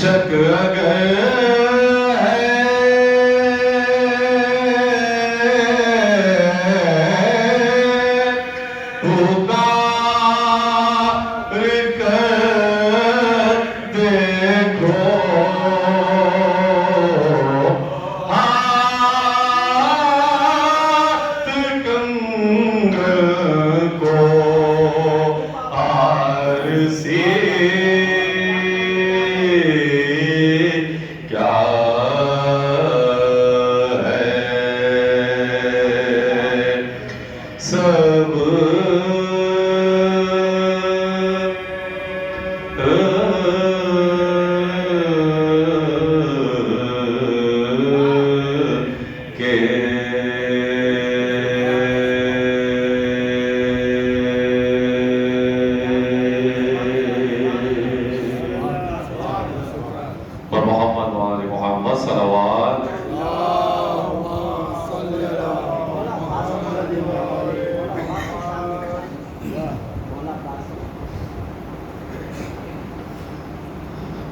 شک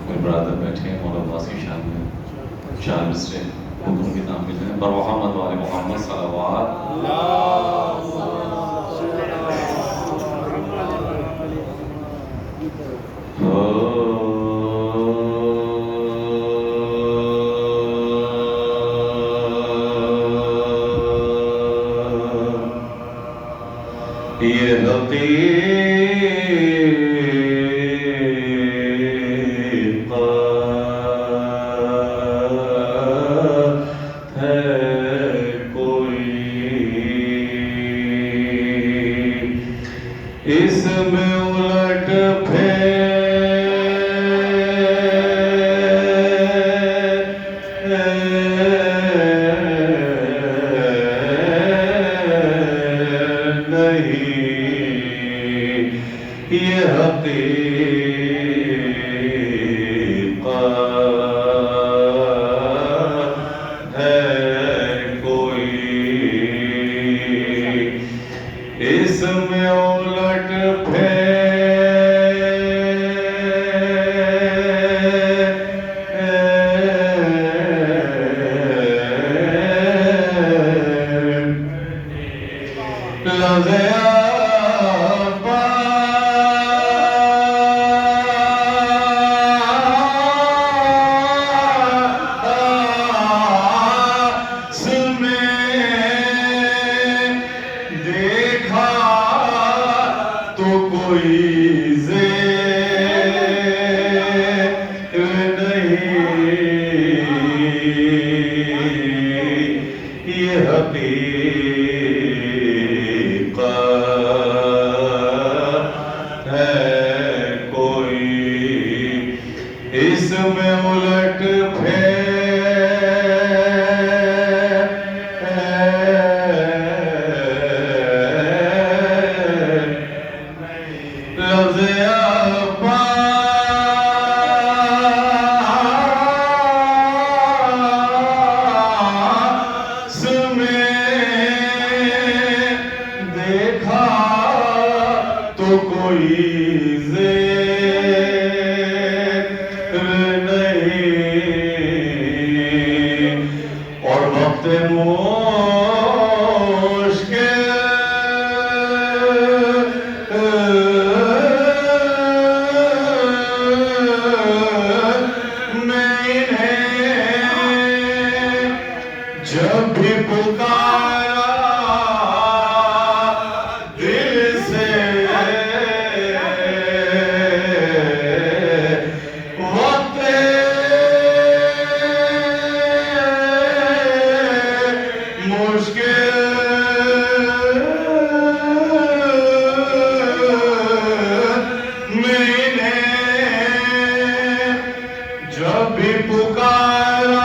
اگر برادر بیٹھے ہیں مولا عباس کی شان میں 4 مصرے حکم کی تعمیل ہیں بر محمد و آل محمد صلوات یہ اس میں الٹ یہ حقیقت ہے کوئی اس میں الٹ اس میں الٹ جب بھی پکارا دل سے وقت مشکل میں جب بھی پکارا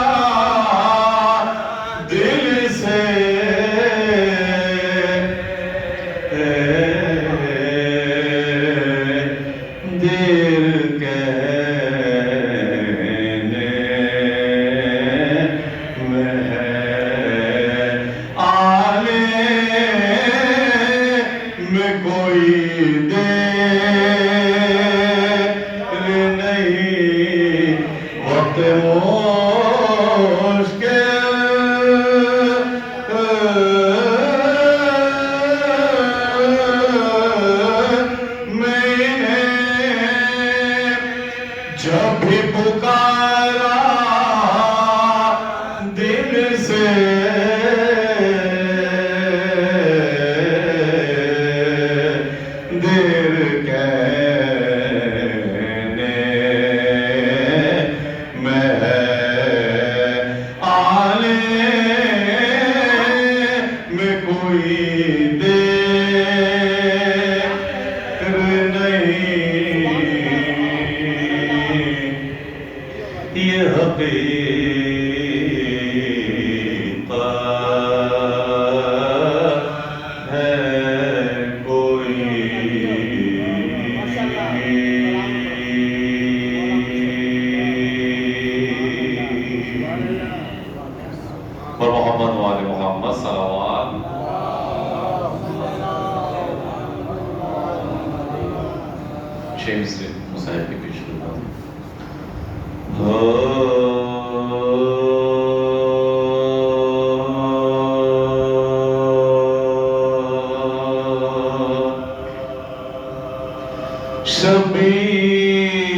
جب بھی پکارا دل سے دیر کہنے میں آنے میں کوئی دیر نہیں، یہ حقیقت ہے کوئی پر محمد وآل محمد صلوات شیخ سے مصاحب کی پیش کرتا ہوں۔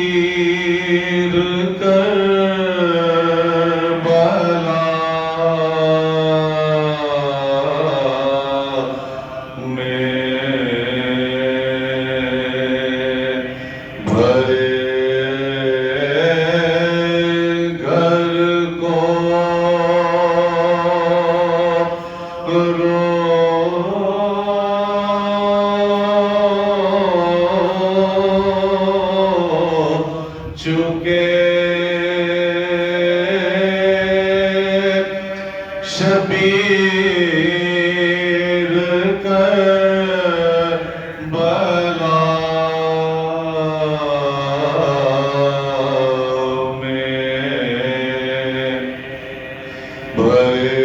شبیر کربلا میں بھرے گھر کو رو چکے، شبیر کربلا میں بھرے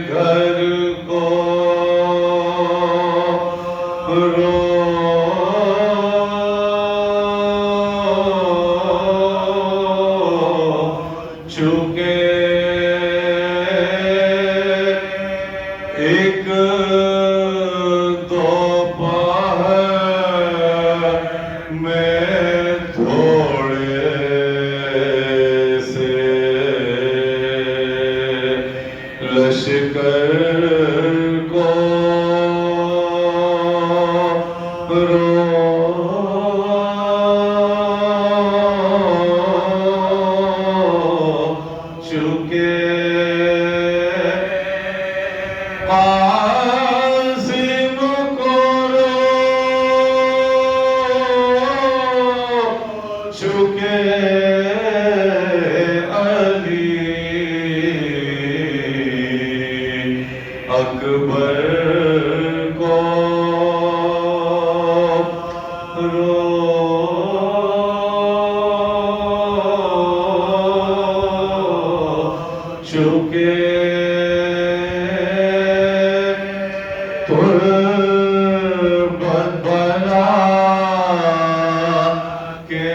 گھر کو رو چکے، ایک دوپہر میں تھوڑے سے لشکر کو رو چکے، قاسم کو رو چکے، علی اکبر کو رو چکے، تربت بنا کے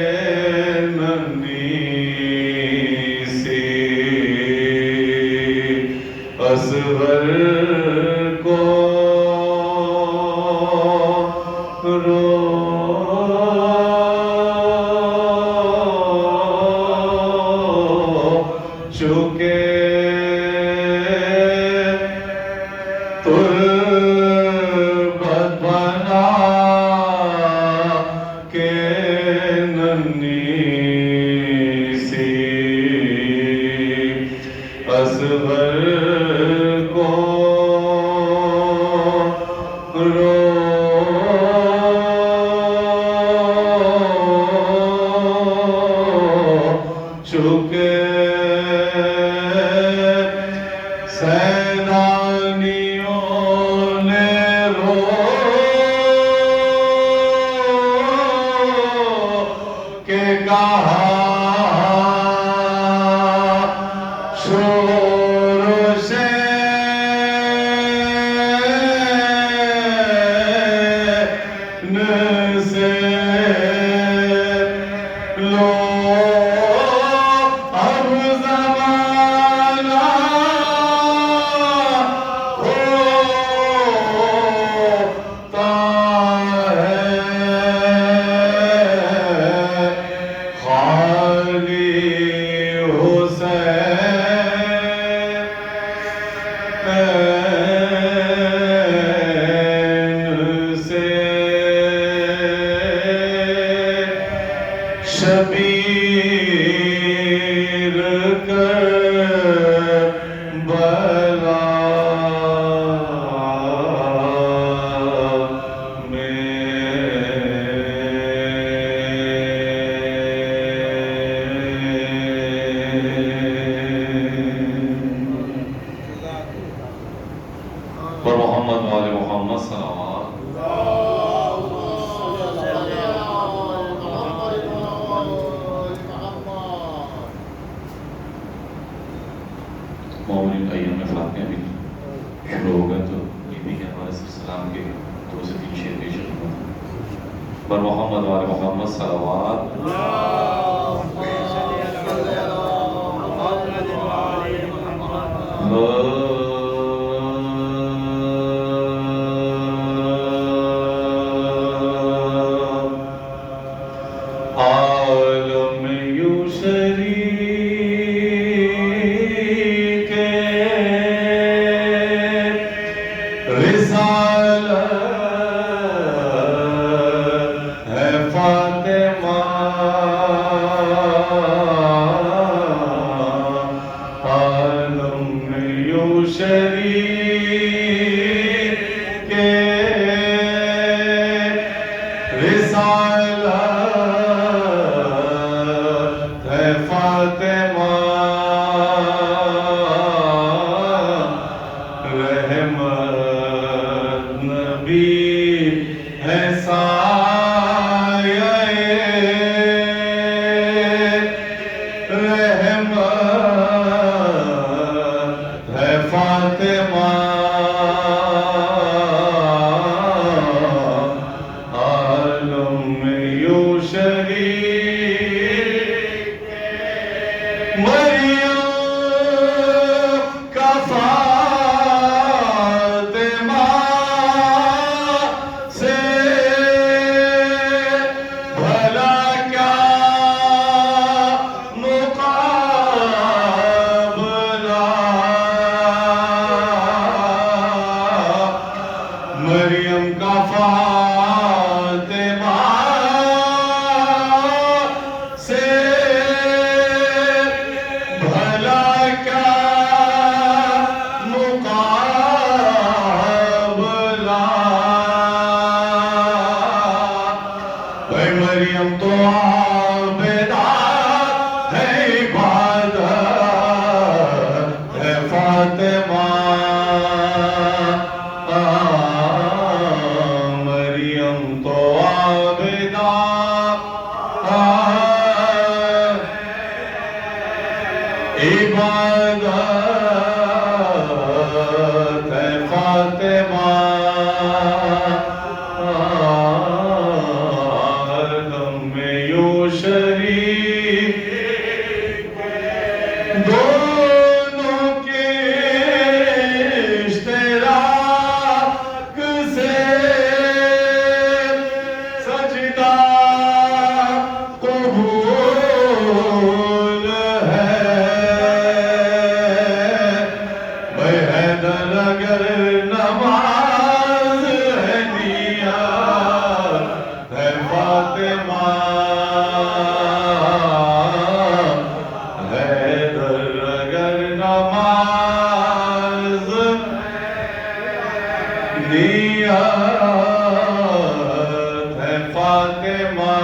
ننھی سی اصغر کو رو چکے، تربت بنا کے ننھی سی اصغر کو رو چکے، سیدانیوں نے رو کے کہا شور سے سے لو اب زمانہ ہوتا ہے شبیر کربلا پر محمد وآل محمد صلوات معمولی ایام فاتحہ بھی شروع ہو گئے تو یہ بھی کہ ہمارے السلام کے 2 سے 3 شعر پیش خدمت پر محمد وآل محمد صلوات عالم یوں شریک رسالت ہے فاطمہ عالم یوں شریک رسالت ہے فاطمہ رحمت نبی ہے سایہ رحمت ہے فاطمہ عالم یوں شریک مریم کا فاطمہ سے بھلا کیا مقابلہ مریم کا فاطمہ سے بھلا کیا مقابلہ اے مریم تو عابدہ ہے عبادت ہے فاطمہ مریم تو عابدہ عبادت ہے فاطمہ عالم یوں شریک دونوں کے اشتراک سے سجدہ قبول ہے بھائی حیدر اگر نماز ہے نیت ہے فاطمہ حیدر اگر نماز نیت ہے فاطمہ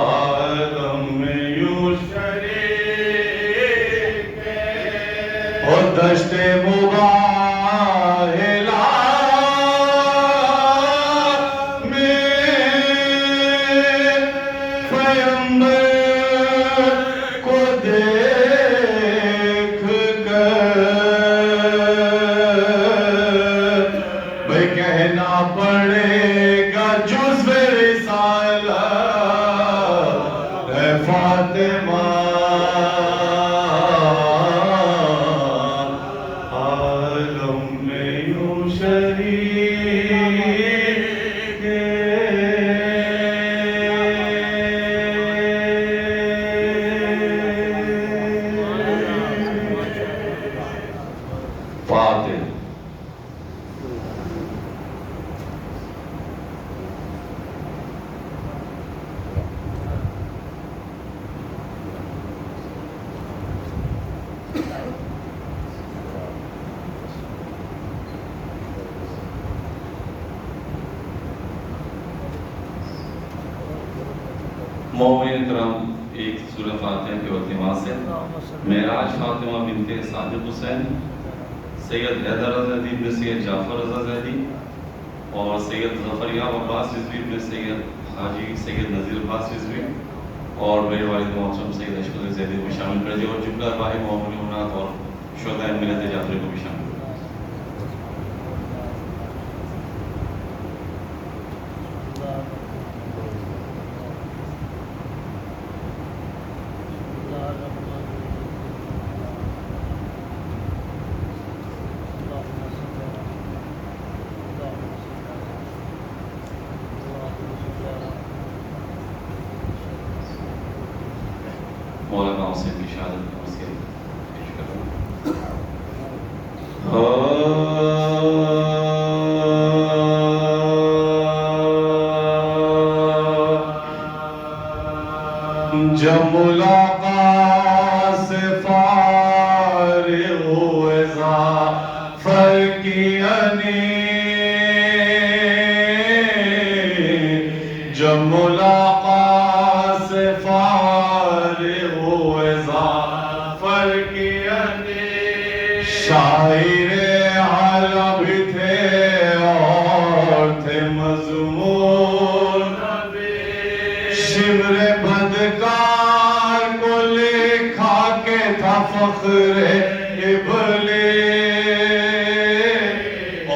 عالم یوں شریک اور دشت مباہلہ میں پیغمبر کو دیکھ کر بھئی کہنا پڑے گا جزو رسالت ہے فاطمہ عالم یوں شریک فاتح. مومنین کرام ایک سورہ فاتحہ کے وقتما سے معراج فاطمہ بنت صادق حسین، سید حیدر رضا زیدی بن سید جعفر رضا زیدی، اور سید ظفر یاب عباس رضوی بن سید حاجی سید نذیر عباس رضوی، اور میرے والد محترم سید اشرف زیدی کو شامل کر دیا، اور جملہ ارواح مومنات اور شہدائے ملت جعفری کو بھی شامل کر دیا۔ مولانا حسین کی شہادت میں اس کے پیش کروں۔ جب ملاقات سے فارغ ہوئے ظفر کی انین، جب ملاقات سے فارغ ہوئے ظفر کی انین، شاعر عالم تھے اور تھے مضمون شمر بدکار کو لکھا کے تھا فخر ابلیس،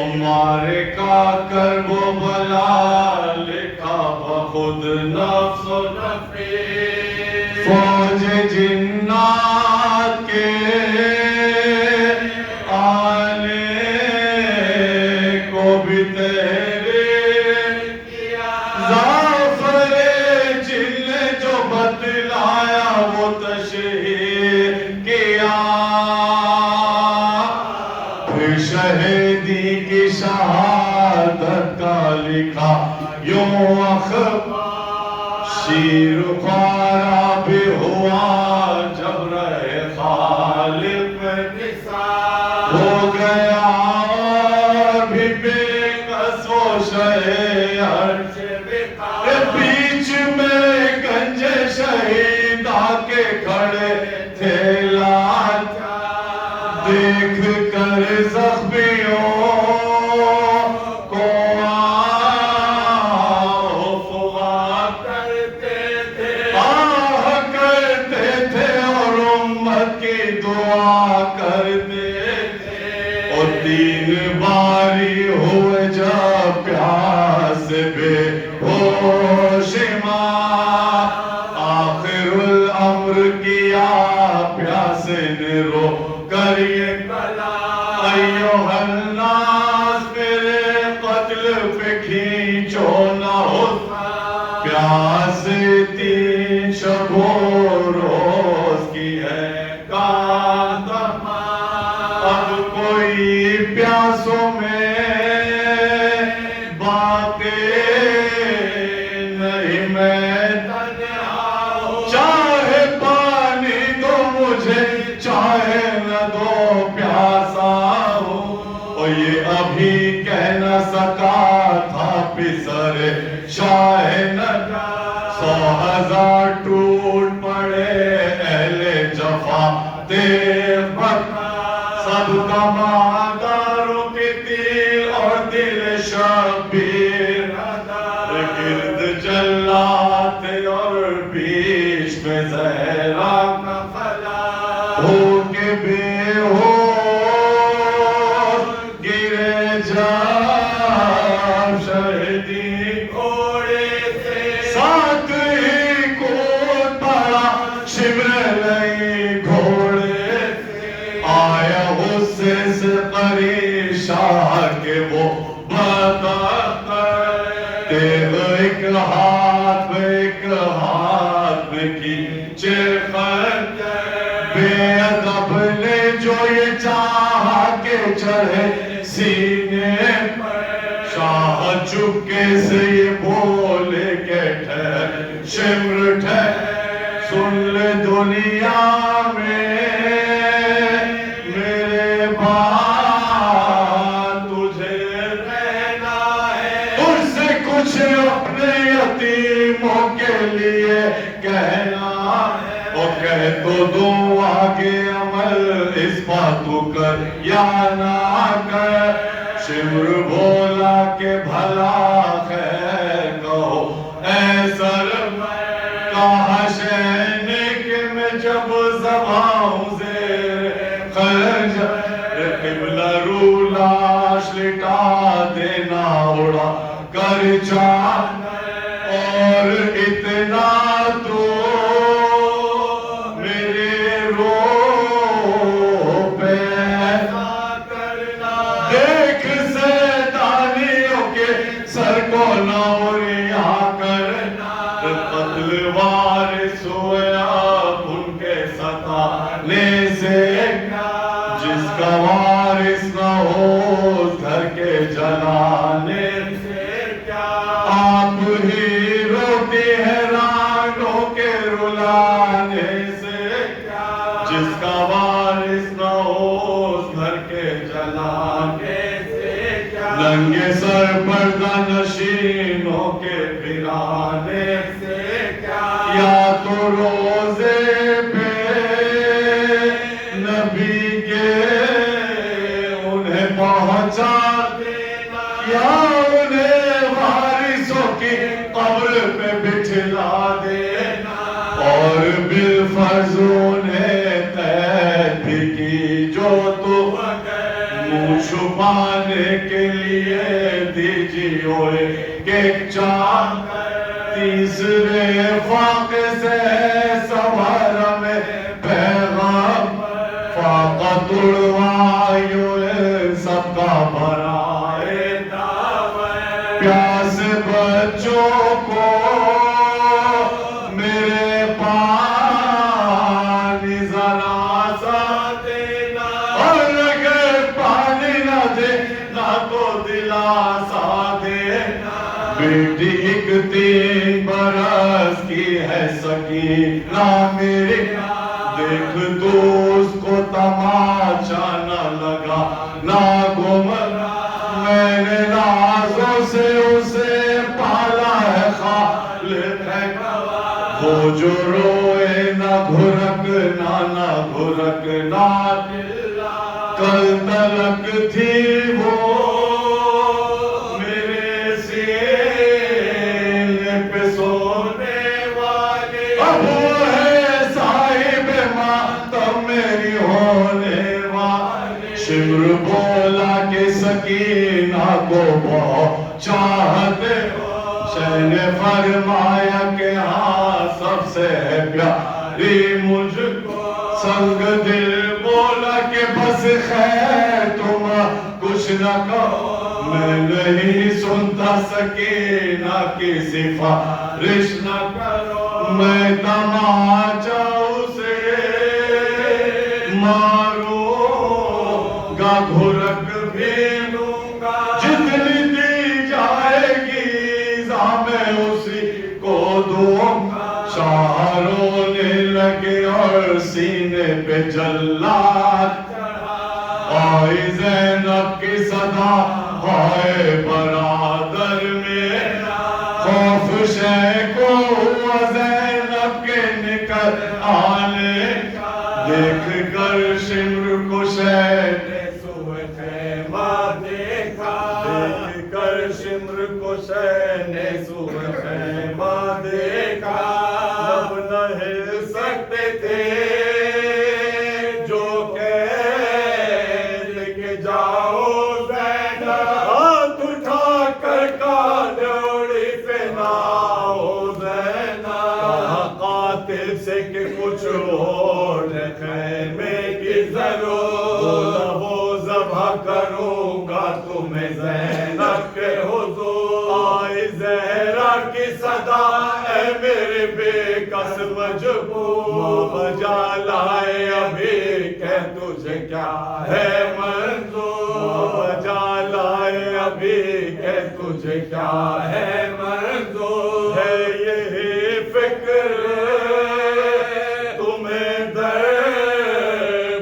عمر کا کرب و بلا لکھا بخود نفس و نفیس، فوج جنات کے آنے کو بھی تحریر کیا، ظفر جن نے جو بتلایا وہ تشہیر کیا، پھر شہیدی کی شہادت کا لکھا یوں اخبار، شیر خوارا بھی ہوا جب رہے خالق میں نثار، ہو گیا اور بھی بے کس وہ شہر بیچ میں گنج شہید آ کے کھڑے تھے لاچار، دیکھ کر زخمیوں کو آہ کرتے تھے اور امت کی دعا کرتے تھے، اور تین باری ہوئے جب پیاس بے ہوش ماں، آخر الامر کیا پیاس نے رو کر یہ کلا، ایوہ الناس میرے قتل پہ کھینچو نہ ہوتا، پیاس تین شب و روز کی ہے کاندمان، اب کوئی پیاسوں میں باقی نہیں، میں تنہا ہوں، چاہے پانی دو مجھے چاہے نہ دو پیاسا ہوں، اور یہ ابھی کہہ نہ سکا تھا پسر شاہ نجار، 100,000 ٹوٹ پڑے اہل جفا تیغ بکار، سب کمانداروں کے دل اور دل شبیر گرد جلات اور بیچ میں زہرا کا پھلا، ہو کے بے ہوش گرے جب شہیدی گھوڑے سے، ساتھ ہی کود پڑا شمر نہیں گھوڑے سے، آیا غصے سے قریب شاہ کے وہ تیغ ایک ہاتھ میں کھینچے خنجر، بے ادب نے جو یہ چاہا کہ چڑھے سینے پر، شاہ چپکے سے یہ بولے کہ ٹھہر شمر ٹھہر، سن لے دنیا میں میرے بعد تجھے رہنا ہے، تجھ سے کچھ اپنے یتیموں کے لیے تو دوں آگے عمل اس بات تو کر یا نہ کر. شمر بولا کہ بھلا خیر کہو اے سر کہا شینک میں جب زباں زیر خنجر قبلہ رو لاش لٹا دینا اڑا کر چاند اور اتنا تو میرے رو پہ دیکھ سیدانیوں کے سر کو نہ اڑیا کرنا. قتل وارث ہوئے اب ان کے ستانے سے جس کا وارث نہ ہو اس گھر کے جلانے سے. آپ ہی روتی ہے رانوں کے رلانے سے جس کا وارث نہ ہو اس گھر کے جلانے سے. ننگے سر پردہ نشینوں کے پھرانے سے یا تو روزے پہ نبی کے انہیں پہنچا دینا یا انہیں وارثوں کی قبر پہ بٹھلا دینا. اور بالفرض انہیں قید بھی کی جو تو منہ چھپانے کے لیے دیجیے کہ چاند تیسرے فاقے سے سوار میں پیغام فاقہ تڑوائیو سب کا بھرائے پیاس بچوں کو میرے پانی ذرا سا دینا اور اگر پانی نہ دینا تو دلاسا دینا. بیٹی ایک 3 برس کی ہے سکینہ میری دیکھ تو اس کو تماچا نہ لگا نہ گمرا. میں نے نازوں سے اسے پالا ہے خالق ہے وہ جو روئے نہ گھرکنا نہ گھرکنا. کل تلک تھی وہ میرے سینے پہ سونے والی اب وہ ہے صاحب ماتم میری ہونے والی. شمر بولا کہ سکینہ کو بہت چاہتے شہ نے فرمایا کہ ہاں سب سے ہے پیاری مجھ کو. سنگ دل بولا کہ بس خیر تم کچھ نہ کہو میں نہیں سنتا سکینہ کی سفارش نہ کرو. میں تماچا اسے ماروں گا گھرک بھی لوں گا جتنی دی جائے گی میں اسی کو دوں گا. شاہ رونے لگے اور سینے پہ جلات آئی زینب کی صدا آئے برادر میرا. خوف شے کو ہوا زینب کے نکل آنے دیکھ کر شمر کو شے نے سوئے خیمہ دیکھا. دیکھ کر شمر کو شے نے سوئے خیمہ دیکھا. اب نہ ہل سکتے تھے جو کہہ کے جاؤ زینب ہاتھ اٹھا کر کانوڑی پہ ناؤ زینب. کہا قاتل سے کہ کچھ اور خیمے کی ضرور وہ ذبح کروں گا تمہیں زینب کے حضور. آئی زہرا کی صدا اے میرے بے کس مجبور بجا لائے ابھی کہ تجھے کیا ہے منظور. بجا لائے ابھی کہ تجھے کیا ہے منظور. ہے یہی فکر تمہیں در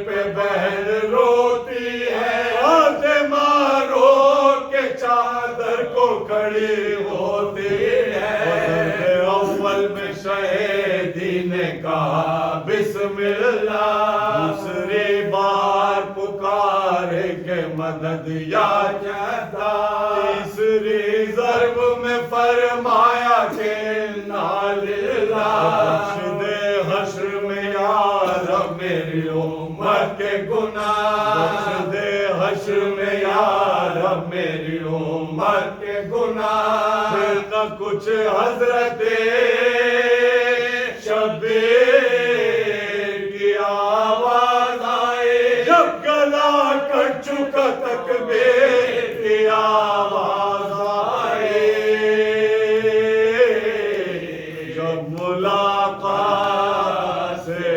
پہ بہن روتی ہے آج مارو کے چادر کو کھڑی ہوتی ہے. اول میں شہیدی نے کہا بسم اللہ اللہ دوسری بار پکارے کہ مدد یا جدا تیسری ضرب میں فرمایا کہ ناللہ بخش دے حشر میں یا رب میری امت کے گناہ بخش دے حشر میں یا رب میری امت کے گناہ پھر نہ کچھ حضرت شبیر کی آواز آئے جب گلا کٹ چکا تکبیر کی آواز آئے جب ملاقات سے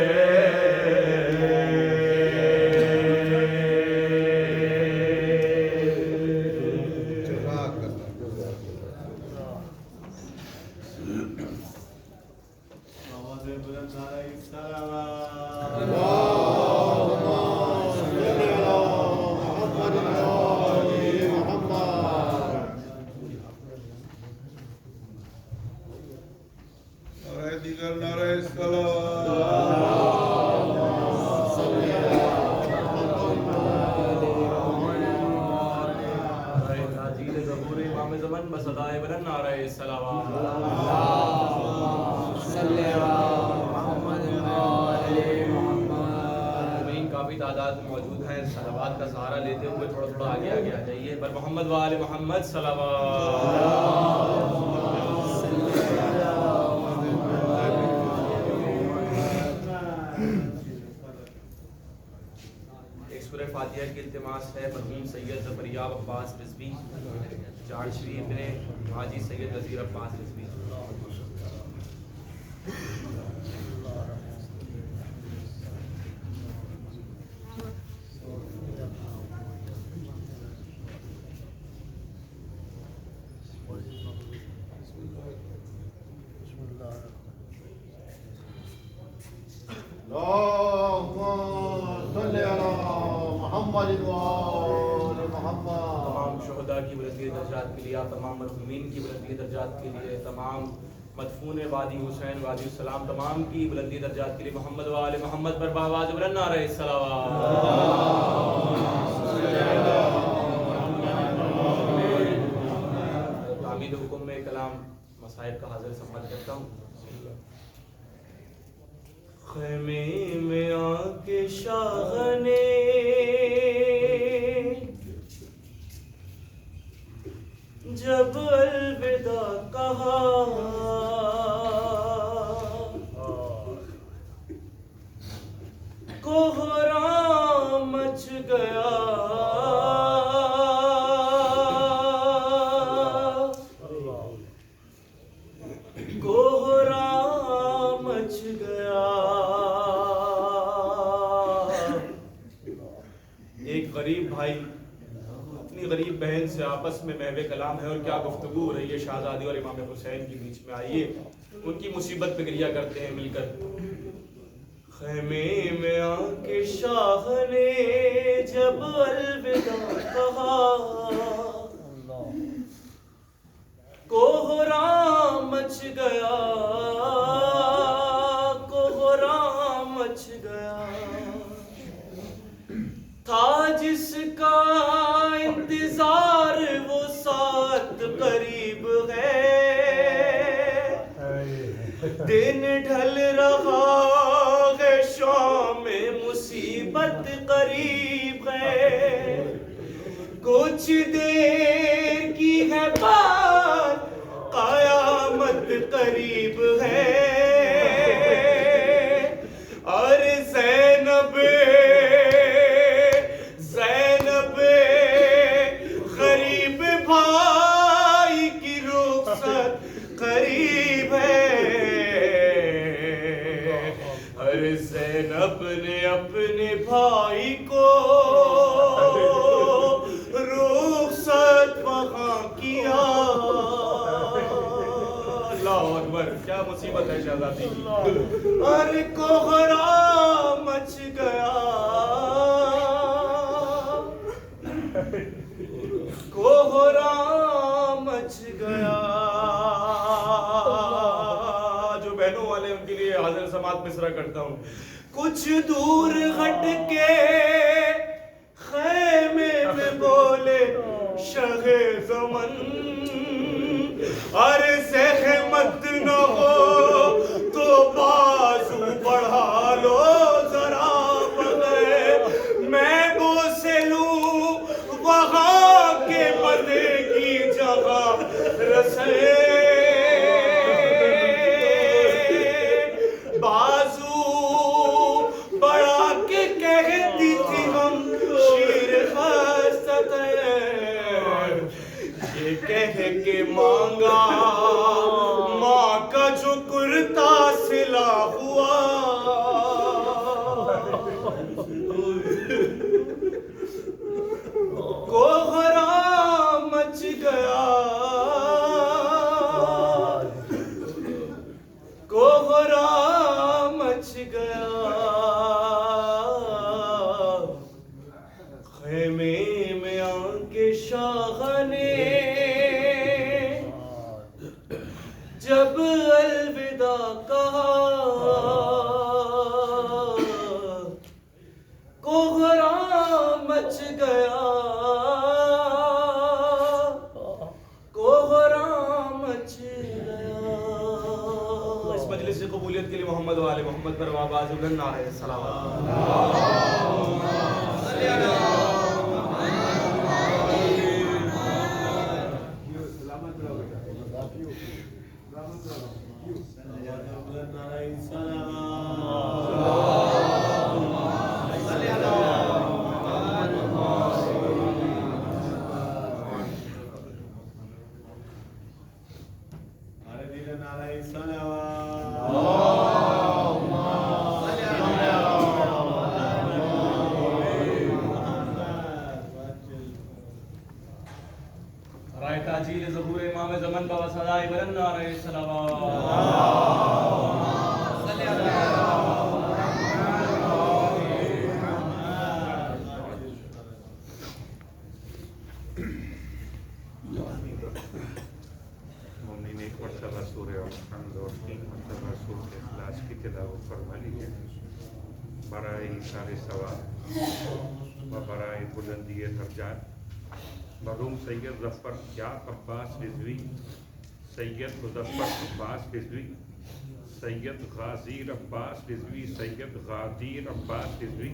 کافی تعداد میں موجود ہیں. صلوات کا سہارا لیتے ہوئے تھوڑا تھوڑا آگے آگے آ جائیے. پر محمد و آل محمد صلوات. ایک سورہ فاتحہ کی التماس ہے مرحوم سید ظفریاب عباس رضوی جان شریف نے حاجی سید نذیر عباس رضوی. تمام شہداء کی بلندی درجات کے لیے تمام مرحومین کی بلندی درجات کے لیے تمام مدفون وادی حسین وادی السلام تمام کی بلندی درجات کے لیے محمد و آل محمد پر بآواز بلند نعرہ الصلوات. تعمید حکم میں کلام مصائب کا حاضر سماعت کرتا ہوں. خیمے میں آ کے شاہ نے جب الوداع کہا کوہرام مچ گیا کوہرام مچ گیا. ایک غریب بھائی اپنی غریب بہن سے آپس میں محو کلام ہے اور کیا گفتگو ہو رہی ہے شہزادی اور امام حسین کے بیچ میں. آئیے ان کی مصیبت پہ گریہ کرتے ہیں مل کر. خیمے میں آ کے شاہ نے جب الوداع کہا کوہرام مچ گیا کوہرام مچ گیا. تھا جس کا انتظار وہ ساتھ قریب ہے دن ڈھل رہا ہے شام مصیبت قریب ہے. کچھ دیر کی ہے بات قیامت قریب ہے. اور زینب غریب بھائی کی رخصت قریب ہے. اور زینب نے اپنے بھائی کو رخصت وہاں کیا. اللہ اکبر کیا مصیبت ہے شہزادی کی. اور کوہرام مچ گیا کوہرام مچ گیا. جو بہنوں والے ان کے لیے حاضر سماعت مصرع کرتا ہوں. کچھ دور ہٹ کے خیمے میں بولے شاہ زمن، عرض خدمت نہ ہو تو بازو بڑھا لو ذرا بغیر میں بوسے لوں وہاں کے پتے کی جگہ رسے، بازو بڑھا کے کہتی تھی ہم شیر خستہ یہ کہہ کے مانگا ماں کا جو کرتا سلا ہوا، کوہرا مچ گیا، کوہرا مچ گیا، خیمے میں آ کے شاہ نے جب الوداع کہا، کوہرا مچ گیا، کوہرا مچ گیا۔ اس مجلس کی قبولیت کے لیے محمد و آل محمد پر آواز بلند نعرہ صلوات۔ رائے تاجیل ظہور امام زمن بابا صدائے بلند نعرہ صلوات۔ مومنین ایک مرتبہ سورہ الحمد اور 3 مرتبہ سورہ اخلاص کی تلاوت فرما لیجیے برائے ایثار ثواب و برائے بلندی درجات۔ مرحوم سید ظفر یاق عباس رضوی، سید مظفر عباس رضوی، سید غازیر عباس رضوی، سید غادیر عباس رضوی،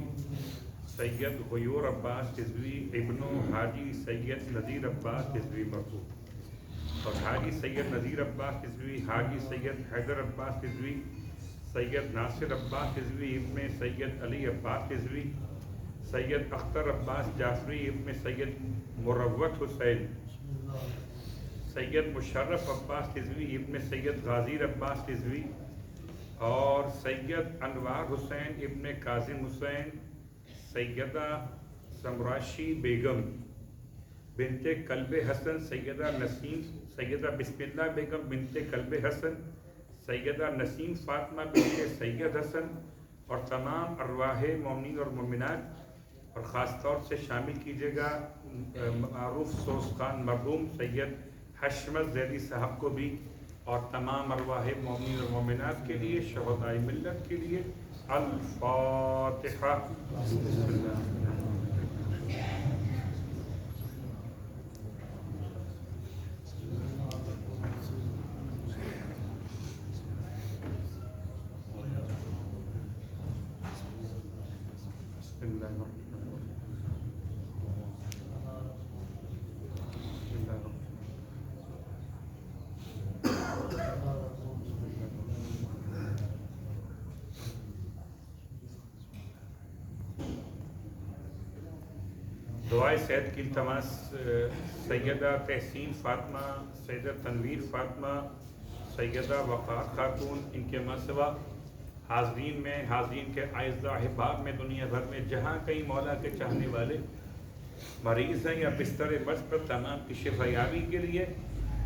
سید غیور عباس رضوی ابن حاجی سید نذیر عباس رضوی مرحوم، اور حاجی سید نذیر عباس رضوی، حاجی سید حیدر عباس رضوی، سید ناصر عباس رضوی ابن سید علی عباس رضوی، سید اختر عباس جعفری ابن سید مروت حسین، سید مشرف عباس رضوی ابن سید غازیر عباس رضوی، اور سید انوار حسین ابن کاظم حسین، سیدہ سمراشی بیگم بنت کلب حسن، سیدہ نسیم، سیدہ بسم اللہ بیگم بنت کلب حسن، سیدہ نسیم فاطمہ بنت سید حسن، اور تمام ارواح مومنین اور مومنات، اور خاص طور سے شامل کیجیے گا معروف سوس خان مرحوم سید حشمت زیدی صاحب کو بھی، اور تمام ارواح مومنین اور مومنات کے لیے، شہدائے ملت کے لیے۔ الفاتحہ۔ بسم اللہ۔ دعائے صحت کی التماس سیدہ تحسین فاطمہ، سیدہ تنویر فاطمہ، سیدہ وقار خاتون، ان کے ماسوا حاضرین میں، حاضرین کے اعزاء احباب میں، دنیا بھر میں جہاں کئی مولا کے چاہنے والے مریض ہیں یا بستر مرض پر، تمام کی شفا یابی کے لیے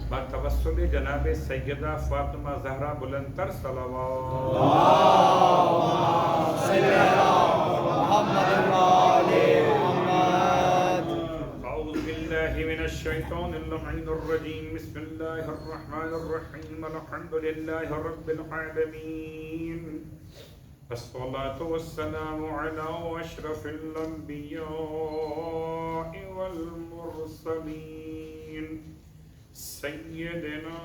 بتوسل جناب سیدہ فاطمہ زہرا بلند تر صلوات۔ اعوذ باللہ من الشیطان اللعین الرجیم، بسم اللہ الرحمن الرحیم، الحمد للہ رب العالمین، الصلاة والسلام على أشرف الأنبياء والمرسلين سيدنا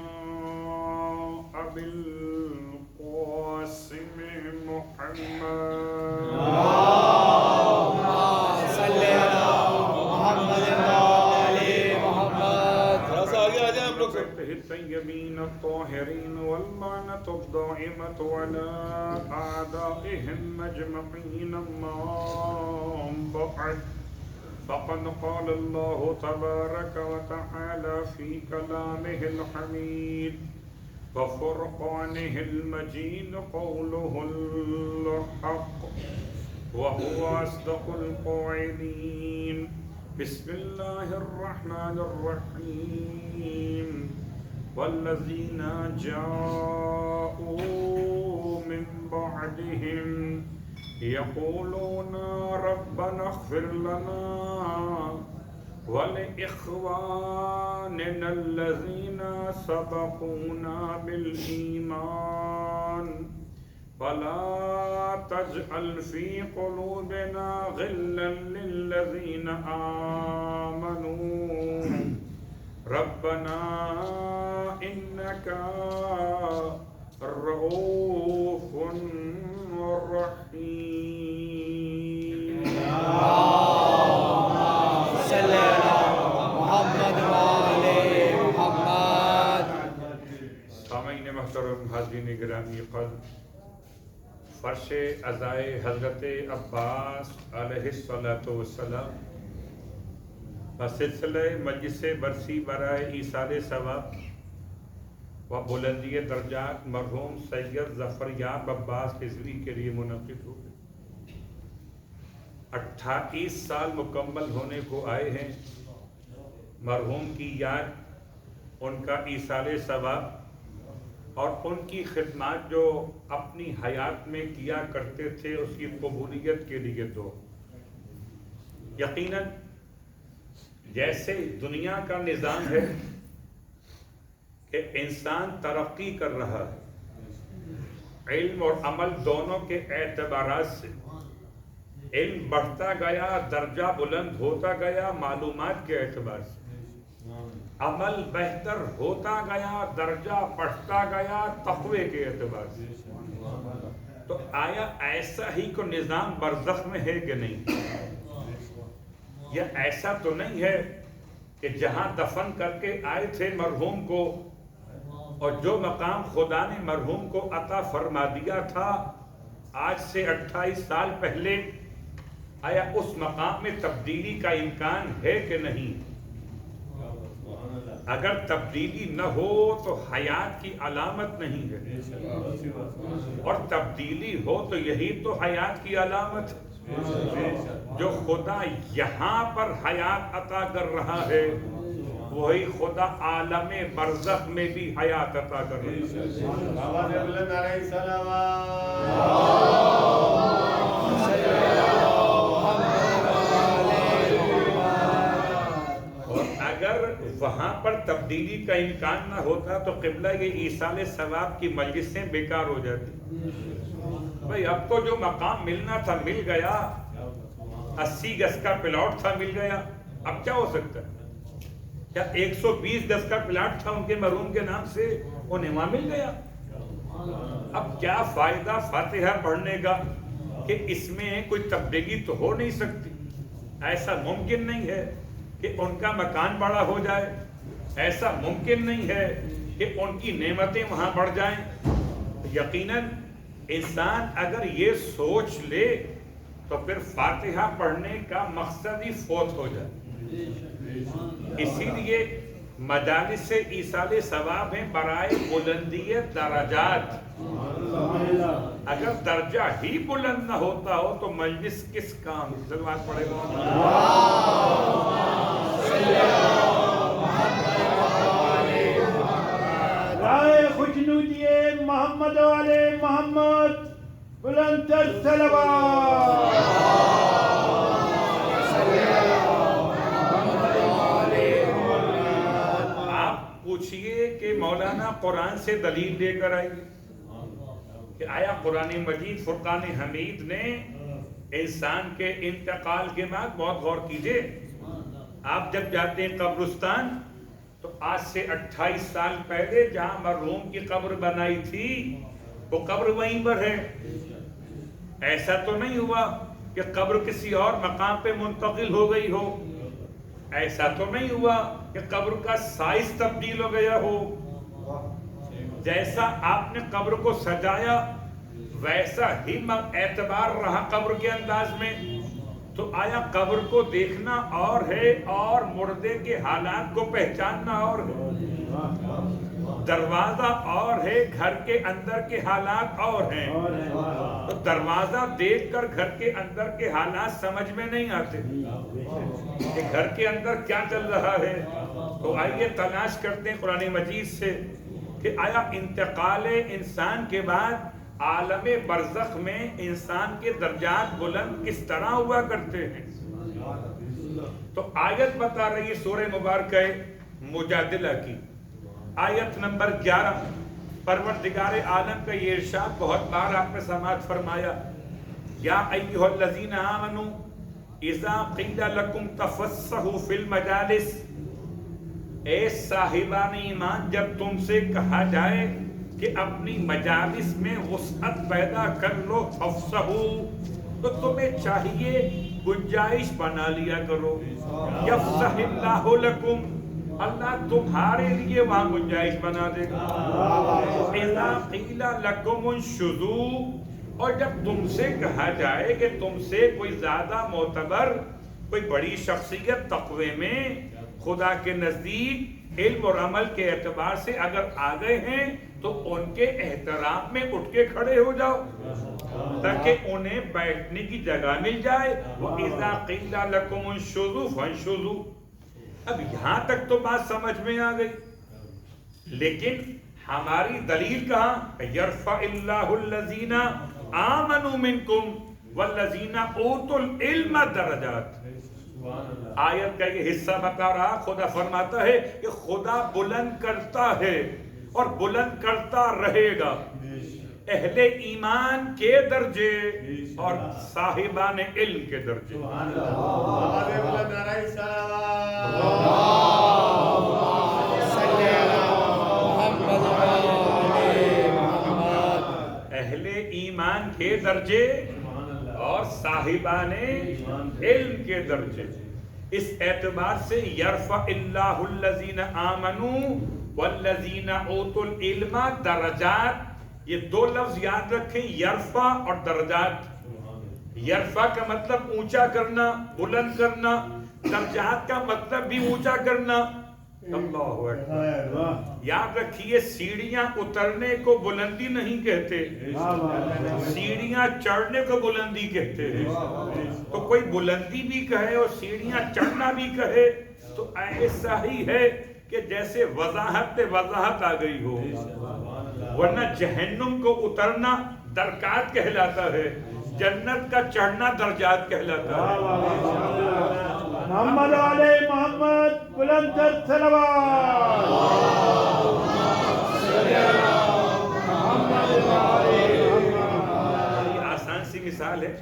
أبي القاسم محمد صلی محمد علی محمد. تھوڑا سا آگے آ جائیں آپ لوگ سب. الطيبين الطاهرين واللعنة الدائمة على أعدائهم أجمعين. أما بعد فقد قال الله تبارك وتعالى في كلامه الحميد وفرقانه المجيد قوله الحق وهو أصدق القائلين. بسم الله الرحمن الرحيم. والذين جاءوا من بعدهم يقولون ربنا اغفر لنا ولإخواننا الذين سبقونا بالإيمان ولا تجعل في قلوبنا غلا للذين آمنوا ربنا إنك رؤوف رحيم. صلی محمد علی محمد. سامعین محترم، حاضرین گرامی قدر، فرش عزائے حضرت عباس علیہ السلام سلسلہ مجلس برسی برائے ایصال ثواب و بلندی درجات مرحوم سید ظفر یاب عباس حضوی کے لیے منعقد ہو. 28 سال مکمل ہونے کو آئے ہیں. مرحوم کی یاد، ان کا ایصال ثواب اور ان کی خدمات جو اپنی حیات میں کیا کرتے تھے، اس کی قبولیت کے لیے دو. یقیناً جیسے دنیا کا نظام ہے کہ انسان ترقی کر رہا ہے، علم اور عمل دونوں کے اعتبارات سے علم بڑھتا گیا، درجہ بلند ہوتا گیا معلومات کے اعتبار سے، عمل بہتر ہوتا گیا، درجہ بڑھتا گیا تقوی کے اعتبار سے. تو آیا ایسا ہی کو نظام برزخ میں ہے کہ نہیں؟ یا ایسا تو نہیں ہے کہ جہاں دفن کر کے آئے تھے مرحوم کو اور جو مقام خدا نے مرحوم کو عطا فرما دیا تھا آج سے 28 سال پہلے، آیا اس مقام میں تبدیلی کا امکان ہے کہ نہیں؟ اگر تبدیلی نہ ہو تو حیات کی علامت نہیں ہے، اور تبدیلی ہو تو یہی تو حیات کی علامت ہے. جو خدا یہاں پر حیات عطا کر رہا ہے وہی خدا عالم برزخ میں بھی حیات عطا کر رہا ہے. اور اگر وہاں پر تبدیلی کا امکان نہ ہوتا تو قبلہ یہ ایصال ثواب کی مجلسیں بیکار ہو جاتی. بھئی اب تو جو مقام ملنا تھا مل گیا، 80 گز کا پلاٹ تھا مل گیا، اب کیا ہو سکتا ہے؟ کیا 120 گز کا پلاٹ تھا ان کے مرحوم کے نام سے، انہیں وہاں مل گیا؟ اب کیا فائدہ فاتحہ پڑھنے کا کہ اس میں کوئی تبدیلی تو ہو نہیں سکتی. ایسا ممکن نہیں ہے کہ ان کا مکان بڑا ہو جائے، ایسا ممکن نہیں ہے کہ ان کی نعمتیں وہاں بڑھ جائیں. یقیناً انسان اگر یہ سوچ لے تو پھر فاتحہ پڑھنے کا مقصد ہی فوت ہو جائے. اسی لیے مجالس ایصال ثواب ہیں برائے بلندی درجات. اگر درجہ ہی بلند نہ ہوتا ہو تو مجلس کس کام؟ سلوات پڑھے گا. رائے خجنودیے محمد علی محمد بلند تر صلوات. آپ پوچھئے کہ مولانا قرآن سے دلیل لے کر آئیے، کہ آیا قرآن مجید فرقان حمید نے انسان کے انتقال کے بعد بہت غور کیجئے، آپ جب جاتے ہیں قبرستان تو آج سے 28 سال پہلے جہاں مرحوم کی قبر بنائی تھی وہ قبر وہیں پر ہے. ایسا تو نہیں ہوا کہ قبر کسی اور مقام پہ منتقل ہو گئی ہو، ایسا تو نہیں ہوا کہ قبر کا سائز تبدیل ہو گیا ہو. جیسا آپ نے قبر کو سجایا ویسا ہی اعتبار رہا قبر کے انداز میں. تو آیا قبر کو دیکھنا اور ہے اور مردے کے حالات کو پہچاننا اور ہے. دروازہ اور ہے، گھر کے اندر کے حالات اور ہیں. تو دروازہ دیکھ کر گھر کے اندر کے حالات سمجھ میں نہیں آتے کہ گھر کے اندر کیا چل رہا ہے. تو آئیے تلاش کرتے ہیں قرآن مجید سے کہ آیا انتقال انسان کے بعد عالم برزخ میں انسان کے درجات بلند کس طرح ہوا کرتے ہیں. تو آیت بتا رہی ہے سورہ مبارکہ مجادلہ کی آیت نمبر 11. پروردگار عالم کا یہ ارشاد بہت بار آپ نے سماعت فرمایا، یا ایھا الذین آمنوا اذا قیل لکم تفسحوا فی المجالس. اے صاحبان ایمان، جب تم سے کہا جائے کہ اپنی مجالس میں وسعت پیدا کر لو، فافسحوا، تو تمہیں چاہیے گنجائش بنا لیا کرو. یفسح اللہ لکم، اللہ تمہارے لیے وہاں گنجائش بنا دے گا. اذا قیل لکم انشزوا، اور جب تم سے کہا جائے کہ تم سے کوئی زیادہ معتبر، کوئی بڑی شخصیت تقوی میں خدا کے نزدیک علم اور عمل کے اعتبار سے اگر آ گئے ہیں تو ان کے احترام میں اٹھ کے کھڑے ہو جاؤ تاکہ انہیں بیٹھنے کی جگہ مل جائے. وَإِذَا قِيلَ لَكُمُ انشُزُوا فَانشُزُوا. اب یہاں تک تو بات سمجھ میں آ گئی، لیکن ہماری دلیل کہاں؟ يَرْفَعِ اللَّهُ الَّذِينَ آمَنُوا مِنْكُمْ وَالَّذِينَ أُوتُوا الْعِلْمَ دَرَجَاتٍ. آیت کا یہ حصہ بتا رہا، خدا فرماتا ہے کہ خدا بلند کرتا ہے اور بلند کرتا رہے گا اہل ایمان کے درجے اور صاحبان علم کے درجے. اہل ایمان کے درجے اور صاحبان علم کے درجے. اس اعتبار سے یرفع اللہ الذین آمنوا والذین اوتوا العلم درجات، یہ دو لفظ یاد رکھیں، یرفع اور درجات. یرفع کا مطلب اونچا کرنا، بلند کرنا، درجات کا مطلب بھی اونچا کرنا. اللہ اکبر. یاد رکھیے سیڑھیاں اترنے کو بلندی نہیں کہتے، سیڑھیاں چڑھنے کو بلندی کہتے ہیں. تو کوئی بلندی بھی کہے اور سیڑھیاں چڑھنا بھی کہے تو ایسا ہی ہے کہ جیسے وضاحت پہ وضاحت آ گئی ہو. ورنہ جہنم کو اترنا درکات کہلاتا ہے، جنت کا چڑھنا درجات کہلاتا ہے. محمد علیہ محمد، بلند تر صلوات. یہ آسان سی مثال ہے.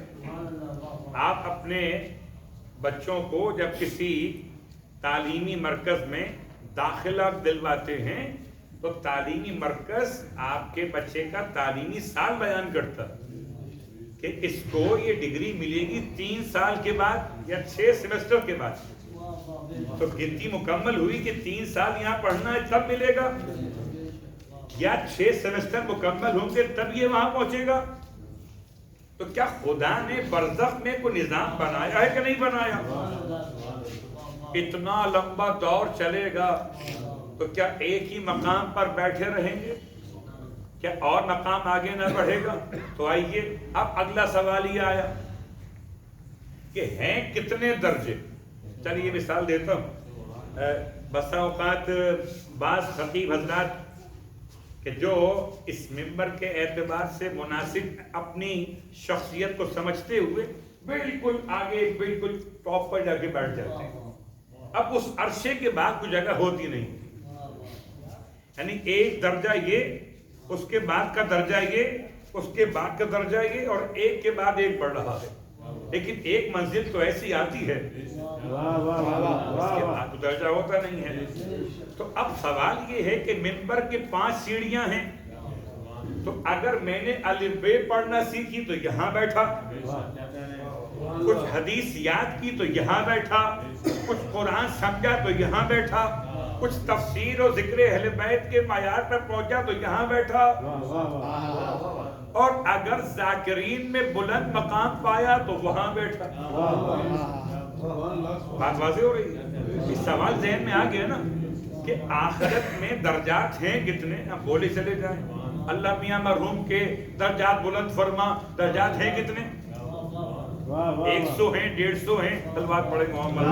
آپ اپنے بچوں کو جب کسی تعلیمی مرکز میں داخلہ دلواتے ہیں تو تعلیمی مرکز آپ کے بچے کا تعلیمی سال بیان کرتا کہ اس کو یہ ڈگری ملے گی 3 سال کے بعد یا 6 سیمسٹر کے بعد. تو گنتی مکمل ہوئی کہ 3 سال یہاں پڑھنا ہے تب ملے گا، یا 6 سیمسٹر مکمل ہوں گے تب یہ وہاں پہنچے گا. تو کیا خدا نے برزخ میں کوئی نظام بنایا ہے کہ نہیں بنایا؟ اتنا لمبا دور چلے گا تو کیا ایک ہی مقام پر بیٹھے رہیں گے؟ کیا اور مقام آگے نہ بڑھے گا؟ تو آئیے اب اگلا سوال یہ آیا کہ ہیں کتنے درجے. چلیے مثال دیتا ہوں. بسا اوقات بعض خطیب حضرات کہ جو اس ممبر کے اعتبار سے مناسب اپنی شخصیت کو سمجھتے ہوئے بالکل آگے بالکل ٹاپ پر جا کے بیٹھ جاتے ہیں. اب اس عرصے کے بعد کوئی جگہ ہوتی نہیں، یعنی ایک درجہ یہ، اس کے بعد کا درجہ یہ، اس کے بعد کا درجہ یہ، اور ایک کے بعد ایک بڑھ رہا ہے، لیکن ایک منزل تو ایسی آتی ہے اس کے بعد درجہ ہوتا نہیں ہے۔ تو اب سوال یہ ہے کہ منبر کے 5 سیڑھیاں ہیں، تو اگر میں نے الف ب پڑھنا سیکھی تو یہاں بیٹھا، کچھ حدیث یاد کی تو یہاں بیٹھا، کچھ قرآن سمجھا تو یہاں بیٹھا، کچھ تفسیر و ذکر اہل بیت کے معیار پر پہنچا تو یہاں بیٹھا، اور اگر ذاکرین میں بلند مقام پایا تو وہاں بیٹھا۔ بات واضح ہو رہی ہے؟ یہ سوال ذہن میں آ گیا نا کہ آخرت میں درجات ہیں کتنے؟ ہم بولے چلے جائیں، اللہ میاں مرحوم کے درجات بلند فرما، درجات ہیں کتنے؟ 100 ہیں، 150 ہیں، صلوات پڑھیں محمد۔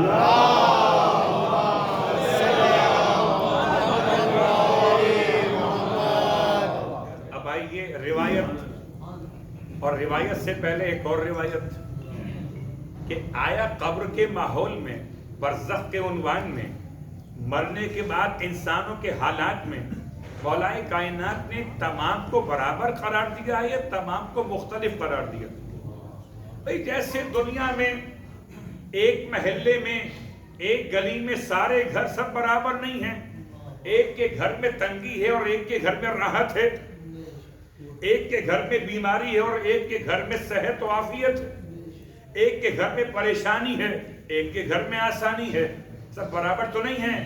اب آئیے روایت، اور روایت سے پہلے ایک اور روایت کہ آیا قبر کے ماحول میں، برزخ کے عنوان میں، مرنے کے بعد انسانوں کے حالات میں مولا کائنات نے تمام کو برابر قرار دیا ہے، تمام کو مختلف قرار دیا؟ بھئی جیسے دنیا میں ایک محلے میں، ایک گلی میں سارے گھر سب برابر نہیں ہیں، ایک کے گھر میں تنگی ہے اور ایک کے گھر میں راحت ہے، ایک کے گھر میں بیماری ہے اور ایک کے گھر میں صحت و عافیت ہے، ایک کے گھر میں پریشانی ہے، ایک کے گھر میں آسانی ہے، سب برابر تو نہیں ہیں؟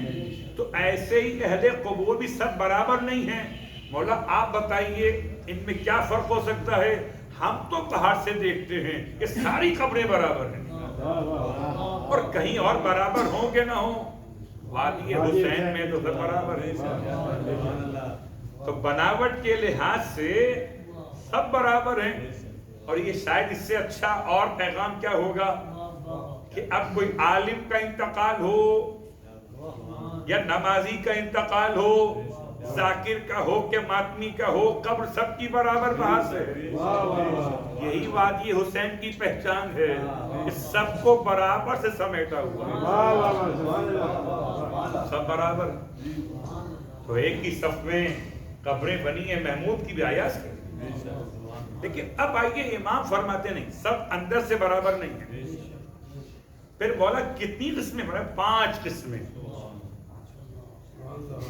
تو ایسے ہی اہل قبور بھی سب برابر نہیں ہیں۔ مولا آپ بتائیے ان میں کیا فرق ہو سکتا ہے؟ ہم تو باہر سے دیکھتے ہیں کہ ساری قبریں برابر ہیں، اور کہیں اور برابر ہوں کہ نہ ہوں، وادی حسین میں تو سب برابر ہیں۔ تو بناوٹ کے لحاظ سے سب برابر ہیں، اور یہ شاید اس سے اچھا اور پیغام کیا ہوگا کہ اب کوئی عالم کا انتقال ہو یا نمازی کا انتقال ہو، ذاکر کا ہو کہ ماتمی کا ہو، قبر سب کی برابر بحث ہے۔ یہی وادی حسین کی پہچان ہے کہ سب کو برابر سے سمیٹا ہوا، سب برابر۔ تو ایک ہی صف میں قبریں بنی ہیں، محمود کی بھی آیاز کی، لیکن اب آئیے امام فرماتے نہیں سب اندر سے برابر نہیں ہیں۔ پھر بولا کتنی قسمیں؟ بڑا 5 قسمیں۔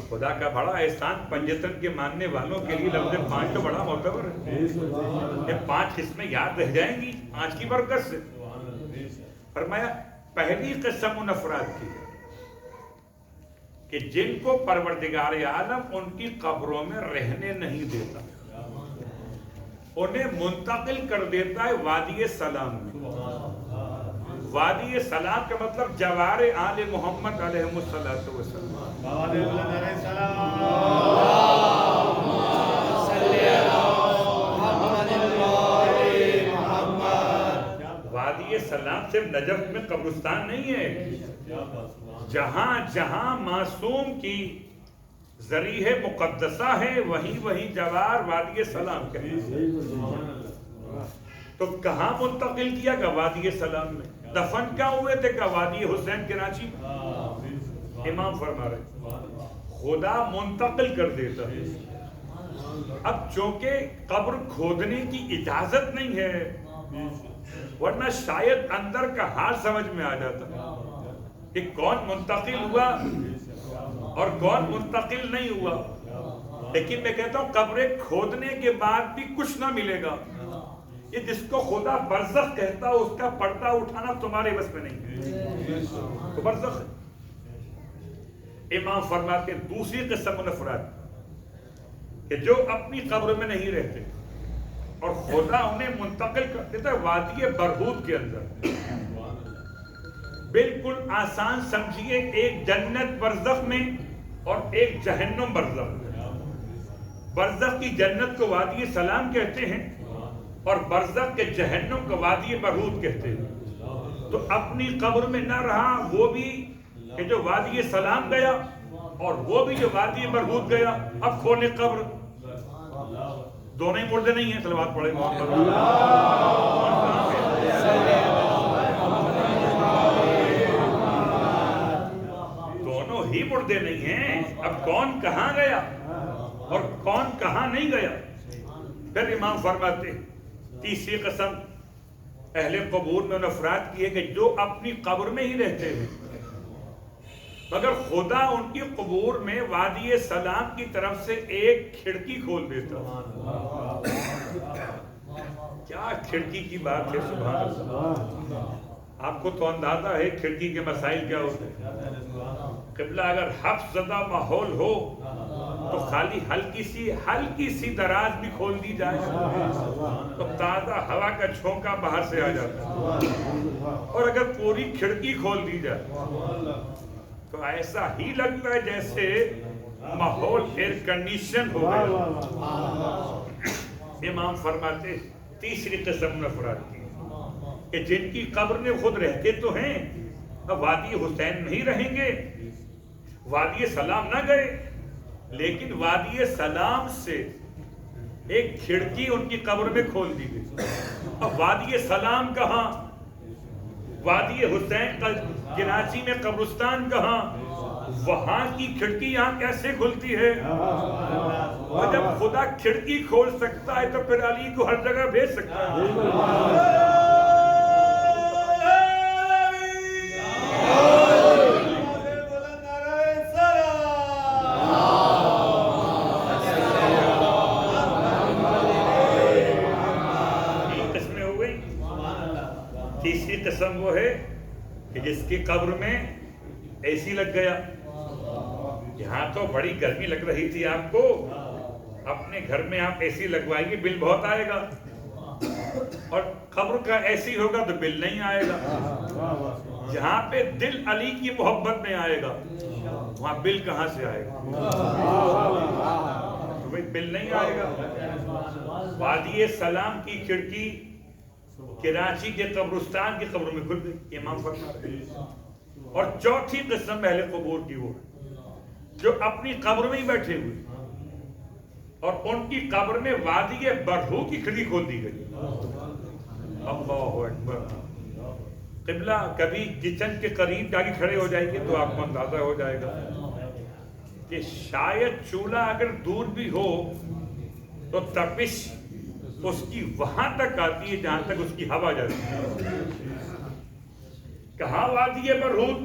خدا کا بڑا احسان پنجتن کے ماننے والوں کے لیے لفظ 5 تو بڑا معتبر ہے۔ یہ 5 قسمیں یاد رہ جائیں گی 5 کی برکت سے۔ فرمایا پہلی قسم ان افراد کی ہے کہ جن کو پروردگار عالم ان کی قبروں میں رہنے نہیں دیتا، انہیں منتقل کر دیتا ہے وادی سلام میں۔ وادی سلام کا مطلب جوار آل محمد علیہ الصلوۃ والسلام۔ وادی سلام صرف نجف میں قبرستان نہیں ہے، جہاں جہاں معصوم کی ذریعہ مقدسہ ہے وہیں وہیں جوار وادی سلام کہتے ہیں۔ تو کہاں منتقل کیا گیا؟ وادی سلام میں۔ دفن کیا ہوئے تھے؟ کہ وادی حسین کراچی میں۔ امام فرما رہے خدا منتقل کر دیتا ہے۔ اب چونکہ قبر کھودنے کی اجازت نہیں ہے، ورنہ شاید اندر کا حال سمجھ میں آ جاتا کہ کون منتقل ہوا اور کون منتقل نہیں ہوا۔ لیکن میں کہتا ہوں قبریں کھودنے کے بعد بھی کچھ نہ ملے گا۔ یہ جس کو خدا برزخ کہتا ہو اس کا پردہ اٹھانا تمہارے بس میں نہیں ہے، تو برزخ ہے۔ امام فرماتے ہیں دوسری قسم ان افراد کہ جو اپنی قبر میں نہیں رہتے اور خدا انہیں منتقل کر دیتا ہے وادی برہوت کے اندر۔ بالکل آسان سمجھیے، ایک جنت برزخ میں اور ایک جہنم برزخ میں۔ برزخ کی جنت کو وادی سلام کہتے ہیں اور برزخ کے جہنم کو وادی برہوت کہتے ہیں۔ تو اپنی قبر میں نہ رہا وہ بھی کہ جو وادی سلام گیا، اور وہ بھی جو وادی برہوت گیا۔ اب کھولے قبر، دونوں ہی مردے نہیں ہیں، صلوات پڑھیں محمد۔ دونوں ہی مردے نہیں ہیں، اب کون کہاں گیا اور کون کہاں نہیں گیا۔ پھر امام فرماتے تیسری قسم اہل قبور میں ان افراد کی ہے کہ جو اپنی قبر میں ہی رہتے ہیں مگر خدا ان کی قبور میں وادی سلام کی طرف سے ایک کھڑکی کھول دیتا. کیا کھڑکی کی بات ہے، سبحان اللہ. آپ کو تو اندازہ ہے کھڑکی کے مسائل کیا ہوتے ہیں. قبلہ اگر حبس زدہ ماحول ہو تو خالی ہلکی سی دراز بھی کھول دی جائے تو تازہ ہوا کا جھونکا باہر سے آ جاتا ہے، اور اگر پوری کھڑکی کھول دی جائے تو ایسا ہی لگتا ہے جیسے ماحول ایئر کنڈیشن ہو گیا. امام فرماتے تیسری قسم افراد کی کہ جن کی قبر میں خود رہتے تو ہیں، اب وادی حسین نہیں رہیں گے، وادی سلام نہ گئے، لیکن وادی سلام سے ایک کھڑکی ان کی قبر میں کھول دی گئی. اب وادی سلام کہاں، وادی حسین کراچی میں قبرستان کہاں، وہاں کی کھڑکی یہاں کیسے کھلتی ہے؟ اور جب خدا کھڑکی کھول سکتا ہے تو پھر علی کو ہر جگہ بھیج سکتا ہے. تیسری قسم وہ ہے کہ جس کی قبر میں اے سی لگ گیا. یہاں تو بڑی گرمی لگ رہی تھی آپ کو، اپنے گھر میں آپ اے سی لگوائیں گے بل بہت آئے گا، اور قبر کا اے سی ہوگا تو بل نہیں آئے گا. جہاں پہ دل علی کی محبت میں آئے گا وہاں بل کہاں سے آئے گا؟ بل نہیں آئے گا. وادی سلام کی کھڑکی کراچی کے قبرستان کی قبر میں کھل گئی. امام فرما رہے ہیں. اور چوتھی قسم اہل قبور کی وہ جو اپنی قبر میں ہی بیٹھے ہوئے اور ان کی قبر میں وادی برہو کی کھڑکی کھول دی گئی. اللہ اکبر. قبلہ کبھی کچن کے قریب جا کے کھڑے ہو جائیں گے تو آپ کو اندازہ ہو جائے گا کہ شاید چولہا اگر دور بھی ہو تو تپش اس کی وہاں تک آتی ہے جہاں تک اس کی ہوا جاتی ہے. کہاں وادی برہوت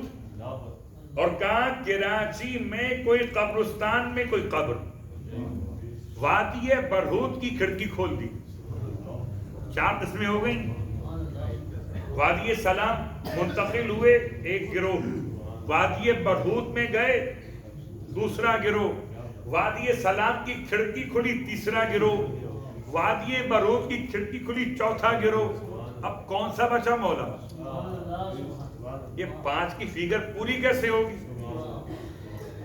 اور کہاں کراچی میں کوئی قبرستان میں کوئی قبر. وادی برہوت کی کھڑکی کھول دی. 4 قسمیں ہو گئیں. وادی سلام منتقل ہوئے ایک گروہ، وادی برہوت میں گئے دوسرا گروہ، وادی سلام کی کھڑکی کھلی تیسرا گروہ، وادی برہوت کی کھڑکی کھلی چوتھا گروہ. اب کون سا بچا مولا؟ یہ 5 کی فگر پوری کیسے ہوگی؟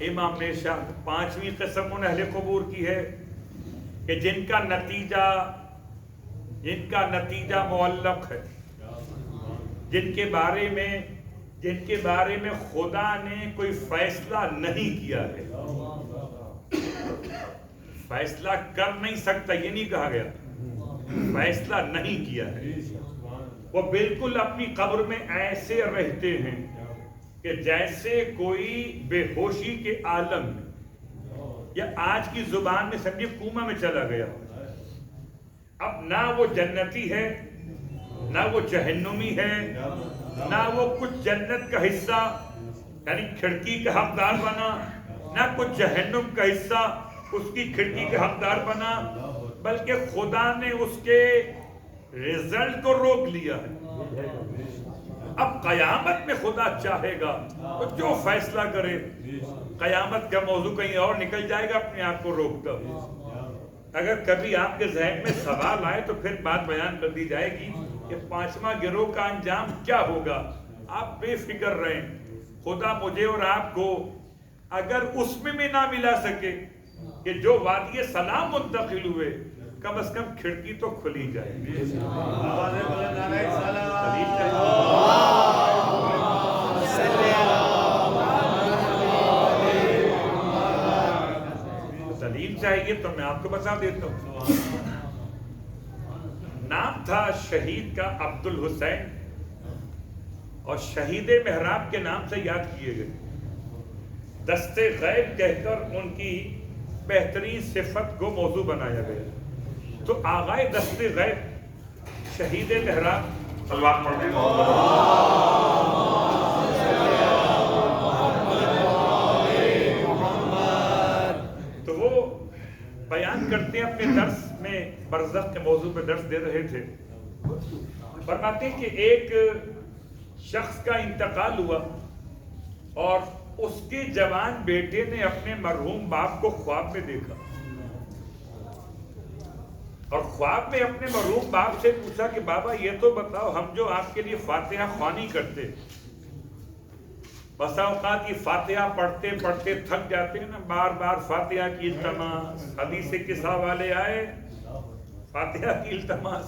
امام نے ارشاد 5ویں قسم ان اہل قبور کی ہے کہ جن کا نتیجہ معلق ہے، جن کے بارے میں خدا نے کوئی فیصلہ نہیں کیا ہے. فیصلہ کر نہیں سکتا یہ نہیں کہا گیا، فیصلہ نہیں کیا ہے. وہ بالکل اپنی قبر میں ایسے رہتے ہیں کہ جیسے کوئی بے ہوشی کے عالم میں، یا آج کی زبان میں سمجھے کوما میں چلا گیا. اب نہ وہ جنتی ہے نہ وہ جہنمی ہے، نہ وہ کچھ جنت کا حصہ یعنی کھڑکی کا حقدار بنا، نہ کچھ جہنم کا حصہ اس کی کھڑکی کا حقدار بنا، بلکہ خدا نے اس کے رزلٹ کو روک لیا ہے. اب قیامت میں خدا چاہے گا تو جو فیصلہ کرے. قیامت کا موضوع کہیں اور نکل جائے گا اپنے آپ کو روکتا. اگر کبھی آپ کے ذہن میں سوال آئے تو پھر بات بیان کر دی جائے گی کہ 5واں گروہ کا انجام کیا ہوگا. آپ بے فکر رہیں. خدا مجھے اور آپ کو اگر اس میں بھی نہ ملا سکے کہ جو وادی سلام منتقل ہوئے، کم از کم کھڑکی تو کھلی جائے. دلیل چاہیے تو میں آپ کو بتا دیتا ہوں. نام تھا شہید کا عبد الحسین، اور شہید محراب کے نام سے یاد کیے گئے. دست غیب کہہ کر ان کی بہترین صفت کو موضوع بنایا گیا. تو آغائے دست غیب شہید تہران تلوار پڑھ رہے تو وہ بیان کرتے ہیں اپنے درس میں، برزخ کے موضوع پہ درس دے رہے تھے، فرماتے ہیں کہ ایک شخص کا انتقال ہوا اور اس کے جوان بیٹے نے اپنے مرحوم باپ کو خواب میں دیکھا اور خواب میں اپنے مرحوم باپ سے پوچھا کہ بابا یہ تو بتاؤ، ہم جو آپ کے لیے فاتحہ خوانی کرتے، بسا اوقات یہ فاتحہ پڑھتے پڑھتے تھک جاتے ہیں نا، بار بار فاتحہ کی التماس، حدیث قصہ والے آئے فاتحہ کی التماس،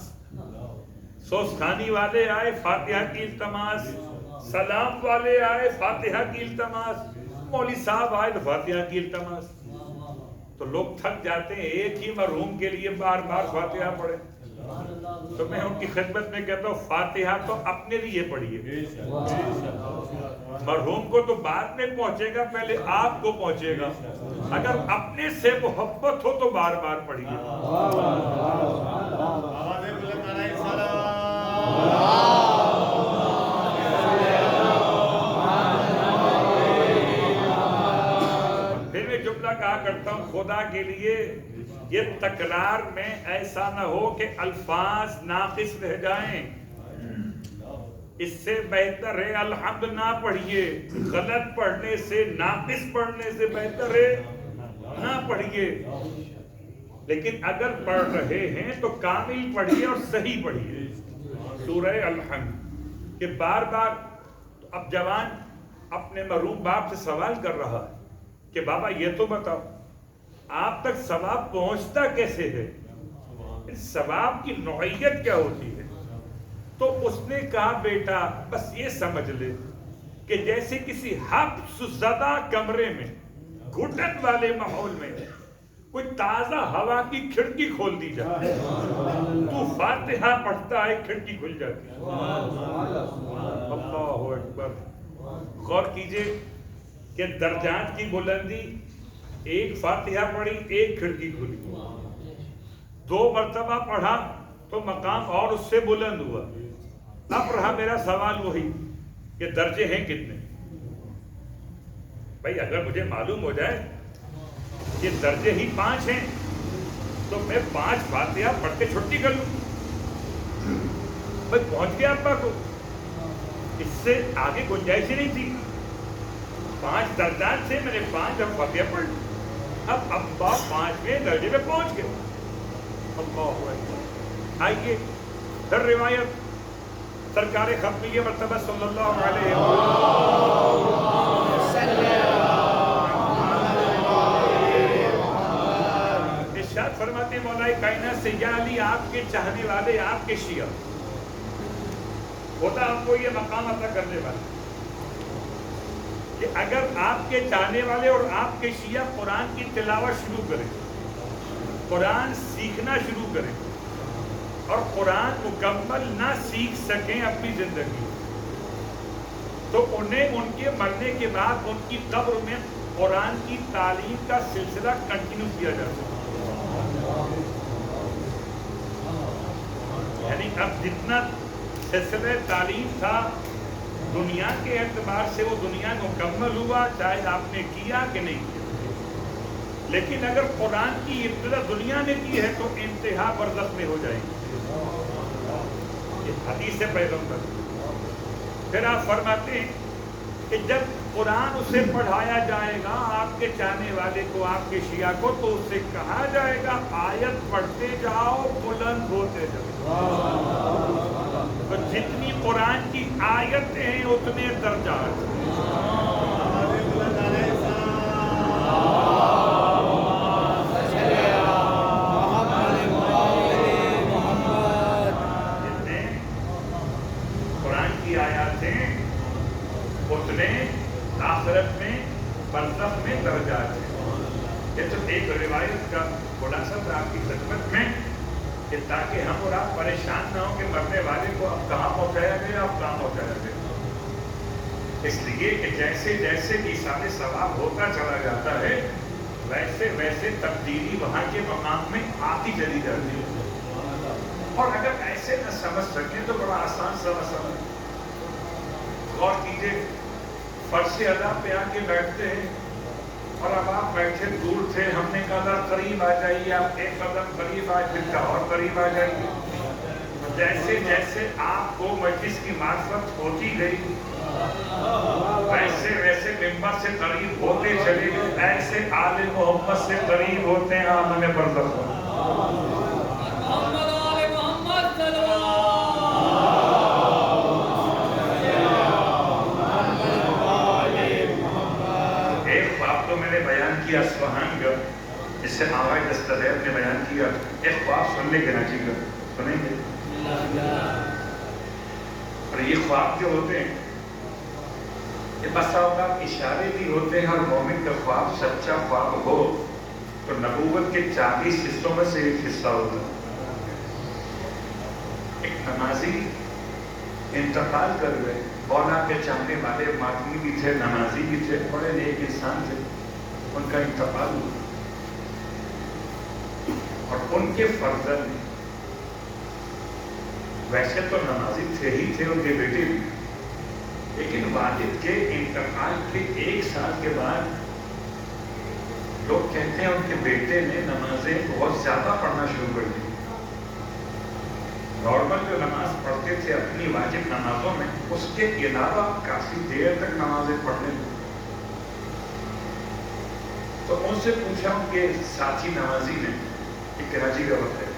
سوسخانی والے آئے فاتحہ کی التماس، سلام والے آئے فاتحہ کی التماس، مولوی صاحب آئے تو فاتحہ کی التماس، تو لوگ تھک جاتے ہیں ایک ہی مرحوم کے لیے بار بار فاتحہ پڑھے۔ تو میں ان کی خدمت میں کہتا ہوں فاتحہ تو اپنے لیے پڑھیے، مرحوم کو تو بعد میں پہنچے گا، پہلے آپ کو پہنچے گا۔ اگر اپنے سے محبت ہو تو بار بار پڑھیے۔ پھر میں جملہ کہا کرتا ہوں، خدا کے لیے یہ تکرار میں ایسا نہ ہو کہ الفاظ ناقص رہ جائیں، اس سے بہتر ہے الحمد نہ پڑھیے، غلط پڑھنے سے، ناقص پڑھنے سے بہتر ہے نہ پڑھیے، لیکن اگر پڑھ رہے ہیں تو کامل پڑھیے اور صحیح پڑھیے۔ سورہ الحمد کہ بار بار اب جوان اپنے مرحوم باپ سے سوال کر رہا ہے کہ بابا یہ تو بتاؤ آپ تک ثواب پہنچتا کیسے ہے، ثواب کی نوعیت کیا ہوتی ہے؟ تو اس نے کہا بیٹا بس یہ سمجھ لے کہ جیسے کسی حبس زدہ کمرے میں، گھٹن والے ماحول میں کوئی تازہ ہوا کی کھڑکی کھول دی جائے، تو فاتحہ پڑھتا ہے کھڑکی کھل جاتی ہے۔ اللہ اکبر۔ غور کیجئے کہ درجات کی بلندی، ایک فاتحہ پڑھی ایک کھڑکی کھلی، 2 مرتبہ پڑھا تو مقام اور اس سے بلند ہوا۔ اب رہا میرا سوال وہی کہ درجے ہیں کتنے؟ بھائی اگر مجھے معلوم ہو جائے کہ درجے ہی 5 ہیں تو میں 5 فاتحہ پڑھ کے چھٹی کر لوں، بھائی پہنچ گیا ابا کو، اس سے آگے گنجائش ہی نہیں تھی۔ 5 درجات سے میں نے 5 فاتحہ پڑھ لی، اب ابا 5ویں درجے میں پہنچ گئے۔ اللہ اکبر۔ آئیے در روایت سرکار خاتمیہ مرتبہ صلی اللہ علیہ ارشاد فرماتے مولا کائنات سے یا علی آپ کے چاہنے والے، آپ کے شیعہ، خدا آپ کو یہ مقام عطا کرنے والا کہ اگر آپ کے چاہنے والے اور آپ کے شیعہ قرآن کی تلاوت شروع کریں، قرآن سیکھنا شروع کریں اور قرآن مکمل نہ سیکھ سکیں اپنی زندگی، تو انہیں ان کے مرنے کے بعد ان کی قبر میں قرآن کی تعلیم کا سلسلہ کنٹینیو کیا جاتا ہے۔ یعنی اب جتنا سلسلہ تعلیم تھا دنیا کے اعتبار سے وہ دنیا مکمل ہوا، چاہے آپ نے کیا کہ نہیں کیا، لیکن اگر قرآن کی ابتدا دنیا نے کی ہے تو انتہا برزخ میں ہو جائے گی۔ یہ حدیث پیغمبر۔ پھر آپ فرماتے ہیں کہ جب قرآن اسے پڑھایا جائے گا آپ کے چاہنے والے کو، آپ کے شیعہ کو، تو اسے کہا جائے گا آیت پڑھتے جاؤ بلند ہوتے جاؤ۔ تو جتنی قرآن کی آیتیں ہیں اتنے درجات۔ جتنے قرآن کی آیات ہیں اتنے آخرت میں برزخ میں درجات ہیں۔ یہ تو ایک روایت کا خلاصہ تھا آپ کی خدمت میں کہ تاکہ ہم اور آپ پریشان نہ ہوں کہ مرنے والے کو اب کہاں پہنچایا گیا، اب کہاں پہنچایا گیا۔ اس لیے کہ جیسے جیسے ایثار ثواب ہوتا چلا جاتا ہے ویسے ویسے تبدیلی وہاں کے مقام میں آتی چلی جاتی ہے۔ اور اگر ایسے نہ سمجھ سکیں تو بڑا آسان سا مسئلہ ہے. غور کیجیے، فرض ادا پہ آ کے بیٹھتے ہیں اور اب آپ بیٹھے دور تھے، ہم نے کہا تھا قریب آ جائیے، آپ ایک قدم قریب آئے، پھر کہا اور قریب آ جائیے. جیسے جیسے آپ کو مجلس کی معرفت ہوتی گئی ویسے ویسے ممبر سے قریب ہوتے چلے گئے، ایسے آل محمد سے قریب ہوتے ہیں آمن برزخ. ایک خواب تو میں نے بیان کیا اصفہان کا، جس سے آغا دستغیر نے بیان کیا. ایک خواب سن لے کراچی کا، سنیں گے؟ اور یہ خواب جو ہوتے ہیں یہ بسا اوقات اشارے بھی ہوتے ہیں. اور مومن کا خواب سچا خواب ہو تو نبوت کے 40 حصوں میں سے ایک حصہ ہوتا ہے. ایک نمازی انتقال کر گئے، مولا کے چاہنے والے ماتمی بھی تھے، نمازی بھی تھے، بڑے نیک انسان تھے. ان کا انتقال ہوا اور ان کے فرزند ویسے تو نمازی تھے ہی تھے، ان کے بیٹے بھی، لیکن والد کے انتقال کے 1 سال کے بعد لوگ کہتے ہیں ان کے بیٹے نے نمازیں بہت زیادہ پڑھنا شروع کر دی. نارمل جو نماز پڑھتے تھے اپنی واجب نمازوں میں، اس کے علاوہ کافی دیر تک نمازیں پڑھنے لگے. تو ان سے پوچھا ان کے ساتھی نمازی نے کہ کراچی کا وقت ہے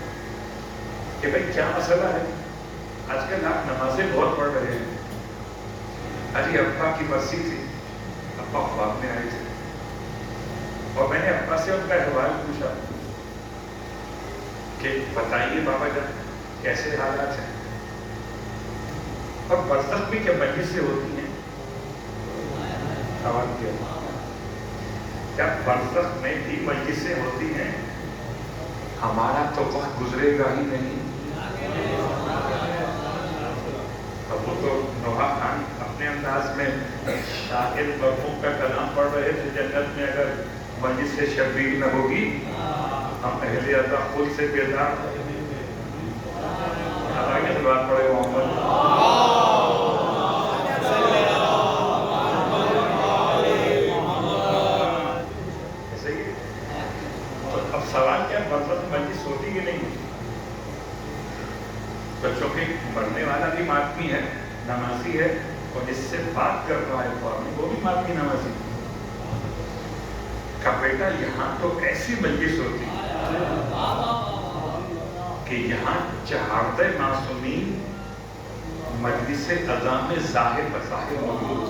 کہ بھائی کیا مسئلہ ہے، آج کل آپ نمازیں بہت پڑھ رہے ہیں. ابھی ابا کی برسی تھی، ابا خواب میں آئے تھے اور میں نے ابا سے ان کا احوال پوچھا کہ بتائیے بابا جان کیسے حالات ہیں، اور برزخ بھی کیا مجلس سے ہوتی ہیں؟ سوال کیا برزخ میں بھی مجلسیں ہوتی ہیں؟ ہمارا تو وقت گزرے گا ہی نہیں. اب وہ تو نوحہ خان اپنے انداز میں شاعر مرحوم کا کلام پڑھ رہے تھے، جنت میں اگر مجلس سے شبیر نہ ہوگی ہم اہل ادا خود سے بیدار. اللہ کے بات پڑھے محمد. ایسے ہی اب سوال کیا، برزخ مجلس ہوتی کہ نہیں؟ بچوں کے مرنے والا بھی ماتمی ہے، نمازی ہے، اور جس سے بات کر رہا ہے خواب وہ بھی ماتمی نمازی. کا بیٹا یہاں تو ایسی مجلس ہوتی کہ یہاں چہاردہ معصومین مجلس اذان میں ظاہر بظاہر موجود.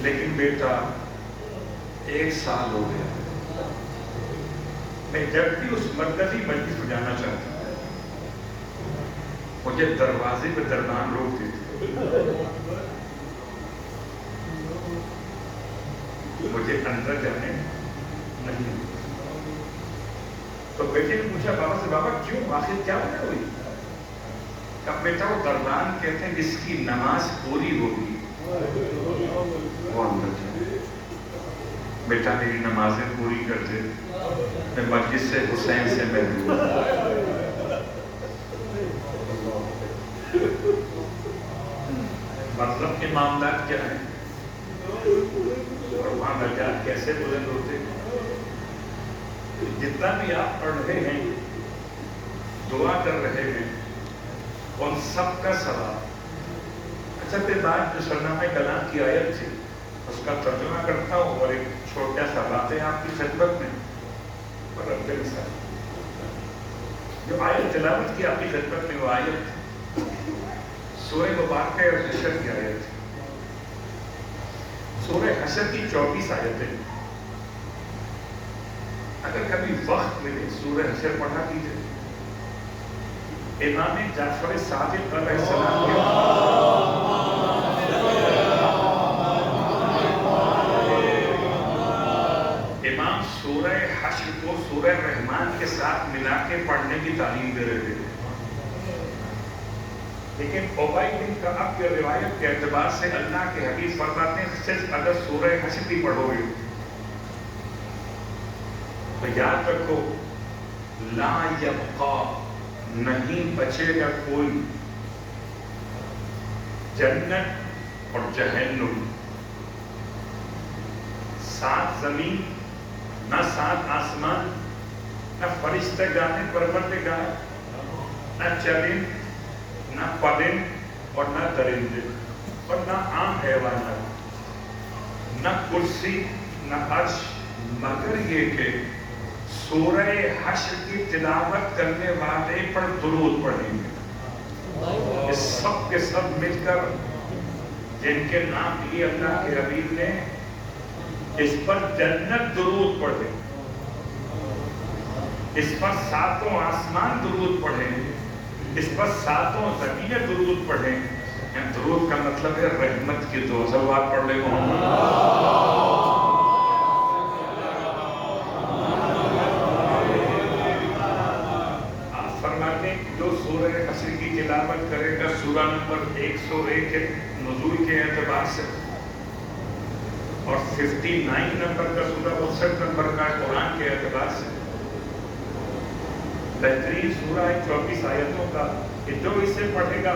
لیکن بیٹا 1 سال ہو گیا، میں جب بھی اس مرکزی مجلس میں جانا چاہتا ہوں مجھے دروازے پہ دربان روک دیتے، مجھے اندر جانے نہیں. تو بیٹے نے پوچھا بابا سے، بابا کیوں، آخر کیا وجہ ہوئی؟ کہا بیٹا وہ دربان کہتے ہیں جس کی نماز پوری ہوگی وہ اندر جائے. بیٹا میری نمازیں پوری کر دے، میں مجلس سے حسین سے محروم. مطلب کے معاملات کیا ہیں اور وہاں درجات کیسے بلند ہوتے ہیں. جتنا بھی آپ پڑھ رہے ہیں، دعا کر رہے ہیں، ان سب کا ثواب. اچھا پھر بات جو سرنامہ کلام کی آیت تھی اس کا ترجمہ کرتا ہوں اور ایک چھوٹا سا بات ہے آپ کی خدمت میں. اور رب مثال جو آیت تلاوت کی آپ کی خدمت میں، وہ آیت سورہ مبارکہ اور حشر کی آیت ہے. سورہ حشر کی 24 آیتیں. اگر کبھی وقت ملے سورہ حشر پڑھا کیجیے. امام جعفر صادق علیہ السلام امام سورہ حشر کو سورہ رحمان کے ساتھ ملا کے پڑھنے کی تعلیم دے رہے تھے. لیکن ابی بن کعب کی روایت کے اعتبار سے اللہ کے حبیب فرماتے ہیں صرف اگر سورہ حشر بھی پڑھو گے تو یاد رکھو لا یبقا نہیں بچے گا کوئی جنت اور جہنم، سات زمین نہ سات آسمان، نہ فرشتہ گانے پروردگار، نہ چرند نہ پرند اور نہ درندے اور نہ عام حیوانات، نہ کرسی نہ عرش، مگر یہ کہ سورہ حشر کی تلاوت کرنے والے پر درود پڑھیں گے۔ یہ سب کے سب مل کر جن کے نام لیے اللہ کے حبیب نے، اس پر جنت درود پڑھے، اس پر ساتوں آسمان درود پڑھے، اس پر ساتوں زمینیں درود پڑھیں۔ درود کا مطلب ہے رحمت کی دعا۔ صلوات پڑھ لے محمد۔ آپ فرماتے ہیں جو سورہ حشر کی تلاوت کرے گا سورہ نمبر 101 کے نزول کے اعتبار سے اور 59 نمبر کا سورہ 59 نمبر کا قرآن کے اعتبار سے، بہترین سورہ 24 آیتوں کا، کہ جو اسے پڑھے گا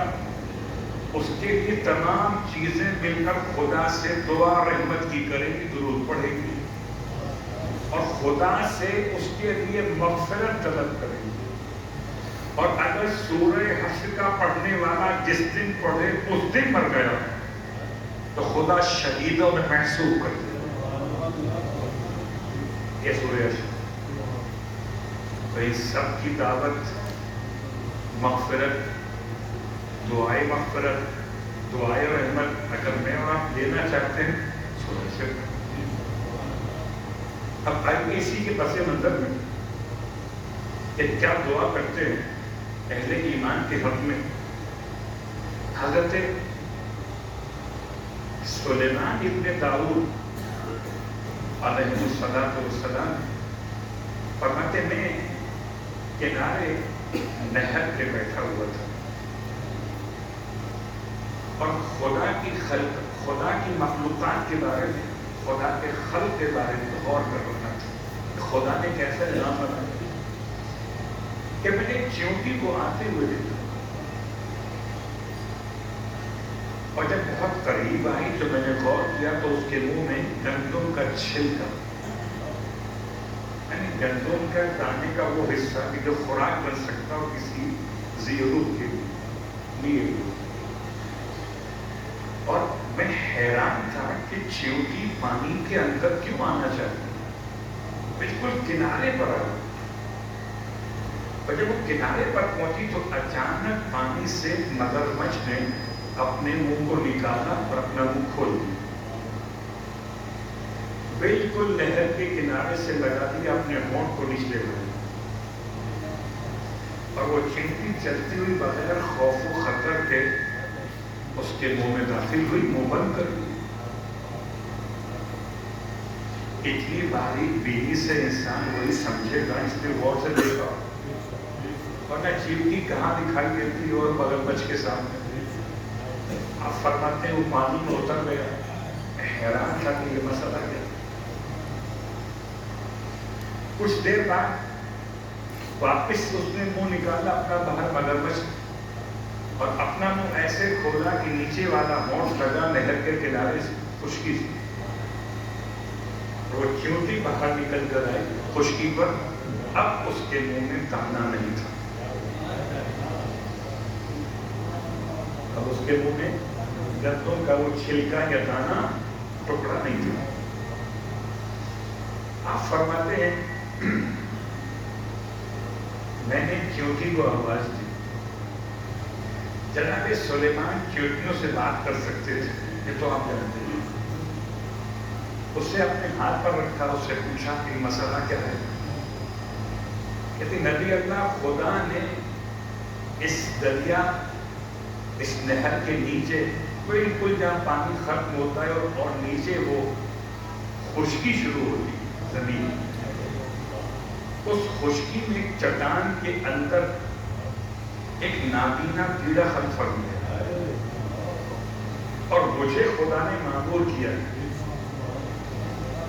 اس کے لیے تمام چیزیں مل کر خدا سے دعا رحمت کی کریں گی، درود پڑھے گی، اور خدا سے اس کے لیے مغفرت طلب کریں گی۔ اور اگر سورہ حشر کا پڑھنے والا جس دن پڑھے اس دن مر گیا تو خدا شہیدوں میں محسوب کر دے۔ یہ سورہ حشر، تو اس سب کی دعوت مغفرت، دعائے مغفرت، دعائے رحمت اگر میں اور آپ لینا چاہتے ہیں سورہ حشر۔ اب آئیے اسی کے پس منظر میں کہ کیا دعا کرتے ہیں اہل ایمان کے حق میں۔ حضرت سلیمان ابن داؤد علیہ السلام فرماتے میں کنارے نہر کے بیٹھا ہوا تھا اور خدا کی مخلوقات کے بارے میں، خدا کے خلق کے بارے میں غور کر رہا تھا۔ خدا نے کیسا نظام بنایا کہ میں نے چیونٹی کو آتے ہوئے دیکھا، اور جب بہت قریب آئی تو میں نے غور کیا تو اس کے منہ میں گندم کا چھلکا، یعنی گندم کا دانے کا وہ حصہ کہ جو خوراک بن سکتا ہو کسی ذیروح کے لیے۔ اور میں حیران تھا کہ چیونٹی پانی کے اندر کیوں آنا چاہتی، بالکل کنارے پر آ گئی، اور جب وہ کنارے پر پہنچی تو اچانک پانی سے مگرمچھ نے اپنے منہ کو نکالا اور اپنا منہ کھول دیا، بالکل نہر کے کنارے سے لگا دیا اپنے ہونٹ کو نچلے ہوئے، اور وہ چیونٹی چلتی ہوئی بغیر خوف و خطر کے اس کے منہ میں داخل ہوئی، منہ بند کر دی۔ اتنی باریک بینی سے انسان وہی سمجھے گا، اس نے غور سے دیکھا، ورنہ چیونٹی کہاں دکھائی دیتی اور مگرمچھ کے سامنے۔ آپ فرماتے ہیں وہ پانی میں اتر گیا، حیران تھا کہ یہ مسئلہ کیا۔ کچھ دیر بعد واپس اس نے منہ نکالا اپنا باہر مگرمچھ، اور اپنا منہ ایسے کھولا کہ نیچے والا ہونٹ لگا نہر کے کنارے سے خشکی سے، وہ چیونٹی باہر نکل کر آئی خشکی پر۔ اب اس کے منہ میں دانا نہیں تھا، اب اس کے منہ میں گندم کا وہ چھلکا یا دانا ٹکڑا نہیں تھا۔ آپ فرماتے ہیں میں نے چیونٹی کو آواز دی۔ جناب سلیمان چیونٹیوں سے بات کر سکتے تھے، یہ تو آپ جانتے ہیں۔ اسے اپنے ہاتھ پر رکھا، اس سے پوچھا کہ مسئلہ کیا ہے۔ کہتے نبی اللہ، خدا نے اس دریا، اس نہر کے نیچے بالکل جہاں پانی ختم ہوتا ہے اور نیچے وہ خشکی شروع ہوتی زمین، اس خشکی میں ایک چٹان کے اندر ایک نابینا کیڑا خلق فرمایا، اور مجھے خدا نے معمور کیا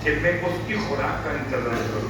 کہ میں اس کی خوراک کا انتظام کروں۔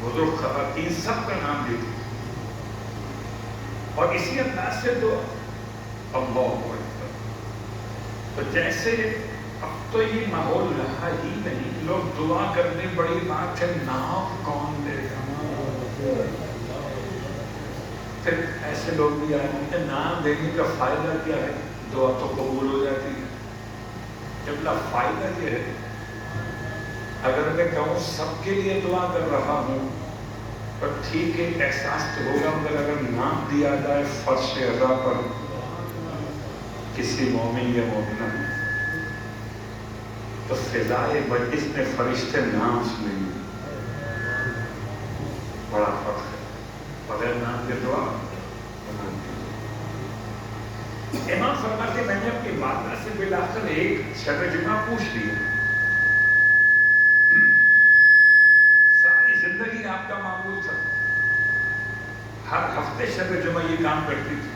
بزرگ خواتین سب کا نام لیتی اور اسی انداز سے تو اللہ اکبر. تو جیسے اب تو یہ ماحول رہا ہی نہیں، لوگ دعا کرنے بڑی بات ہے، نام کون دے گا. پھر ایسے لوگ بھی آئے کہ نام دینے کا فائدہ کیا ہے، دعا تو قبول ہو جاتی ہے. جب فائدہ یہ ہے، اگر میں کہوں سب کے لیے دعا کر رہا ہوں پر ٹھیک ہے احساس تو ہوگا، مگر اگر نام دیا جائے فرش ادا پر کسی مومن یا مومنہ تو فضائے مجلس میں فرشتے نام سنیں گے. بڑا فرق ہے. بغیر نام کے دعا امام فرماتے میں نے اپنی والدہ سے بلا کر ایک شب جمعہ پوچھ لیا، ساری زندگی آپ کا معمول تھا، ہر ہفتے شب جمعہ یہ کام کرتی تھی.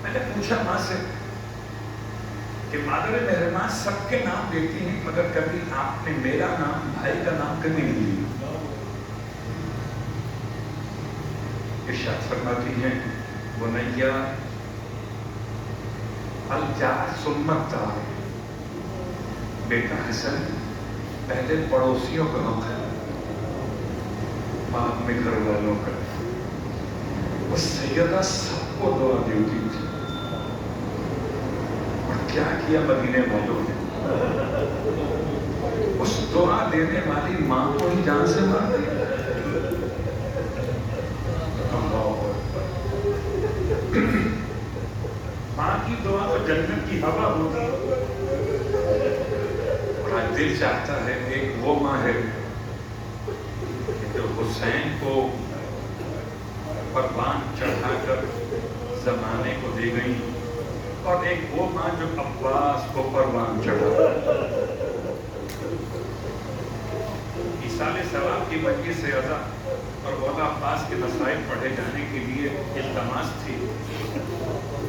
میں نے پوچھا ماں سے کہ مادر مہربان سب کے نام دیتی ہیں مگر کبھی آپ نے میرا نام، بھائی کا نام کبھی نہیں لیا. ارشاد فرماتی ہیں بنیا الجار سنت دار، بیٹا حسن پہلے پڑوسیوں کا حق ہے بعد میں گھر والوں کا. وہ سیدہ سب کو دعا دیتی تھی اور کیا کیا مدینے والوں نے، اس دعا دینے والی ماں کو ہی جان سے مار دیا. ماں کی دعا تو جنت کی ہوا ہوتی ہے. اور آج دل چاہتا ہے ایک وہ ماں ہے جو حسین کو پروان چڑھا کر زمانے کو دے گئی، اور ایک وہ ماں جو عباس کو پروان چڑھا. ایصال ثواب کی مجلس سے ادا اور مولا عباس کے مسائل پڑھے جانے کے لیے التماس تھی،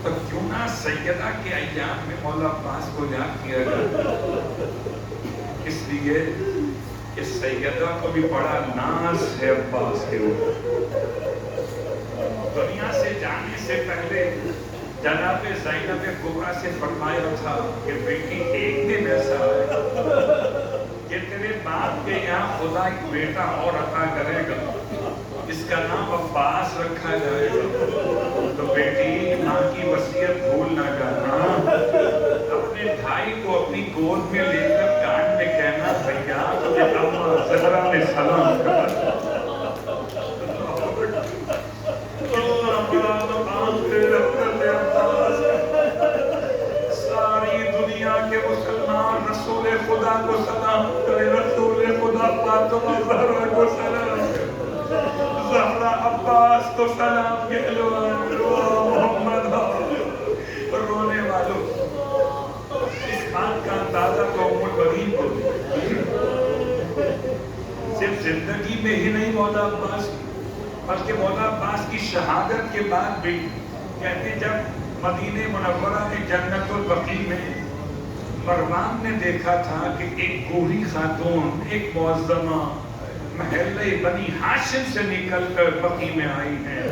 تو کیوں نہ سیدہ کے ایام میں مولا عباس کو یاد کیا جائے. اس لیے کہ سیدہ کو بھی بڑا ناز ہے عباس کے اوپر. دنیا سے جانے سے پہلے جناب زینب کبریٰ سے فرمایا تھا کہ بیٹی ایک دن ایسا ہے کہ تیرے باپ کے یہاں خدا ایک بیٹا اور عطا کرے گا، اس کا نام عباس رکھا جائے گا. تو بیٹی ماں کی وصیت بھول نہ جانا، اپنے بھائی کو اپنی گود میں لے کر کان میں کہنا بھیا تجھے اماں زہرا نے سلام کہا. ساری دنیا کے مسلمان رسول خدا کو سلام کرے، رسول خدا فاطمہ زہرا کو سلام کرے، زہرا عباس کو سلام کہلو، محمد رونے والوں. اس بات کا اندازہ تو ام البنین کو صرف زندگی میں ہی نہیں مولا عباس کی، بلکہ مولا عباس کی شہادت کے بعد بھی کہتے جب مدینہ منورہ میں جنت البقیع میں مروان نے دیکھا تھا کہ ایک گوری خاتون، ایک معظمہ محلہ بنی ہاشم سے نکل کر بقیع میں آئی ہیں،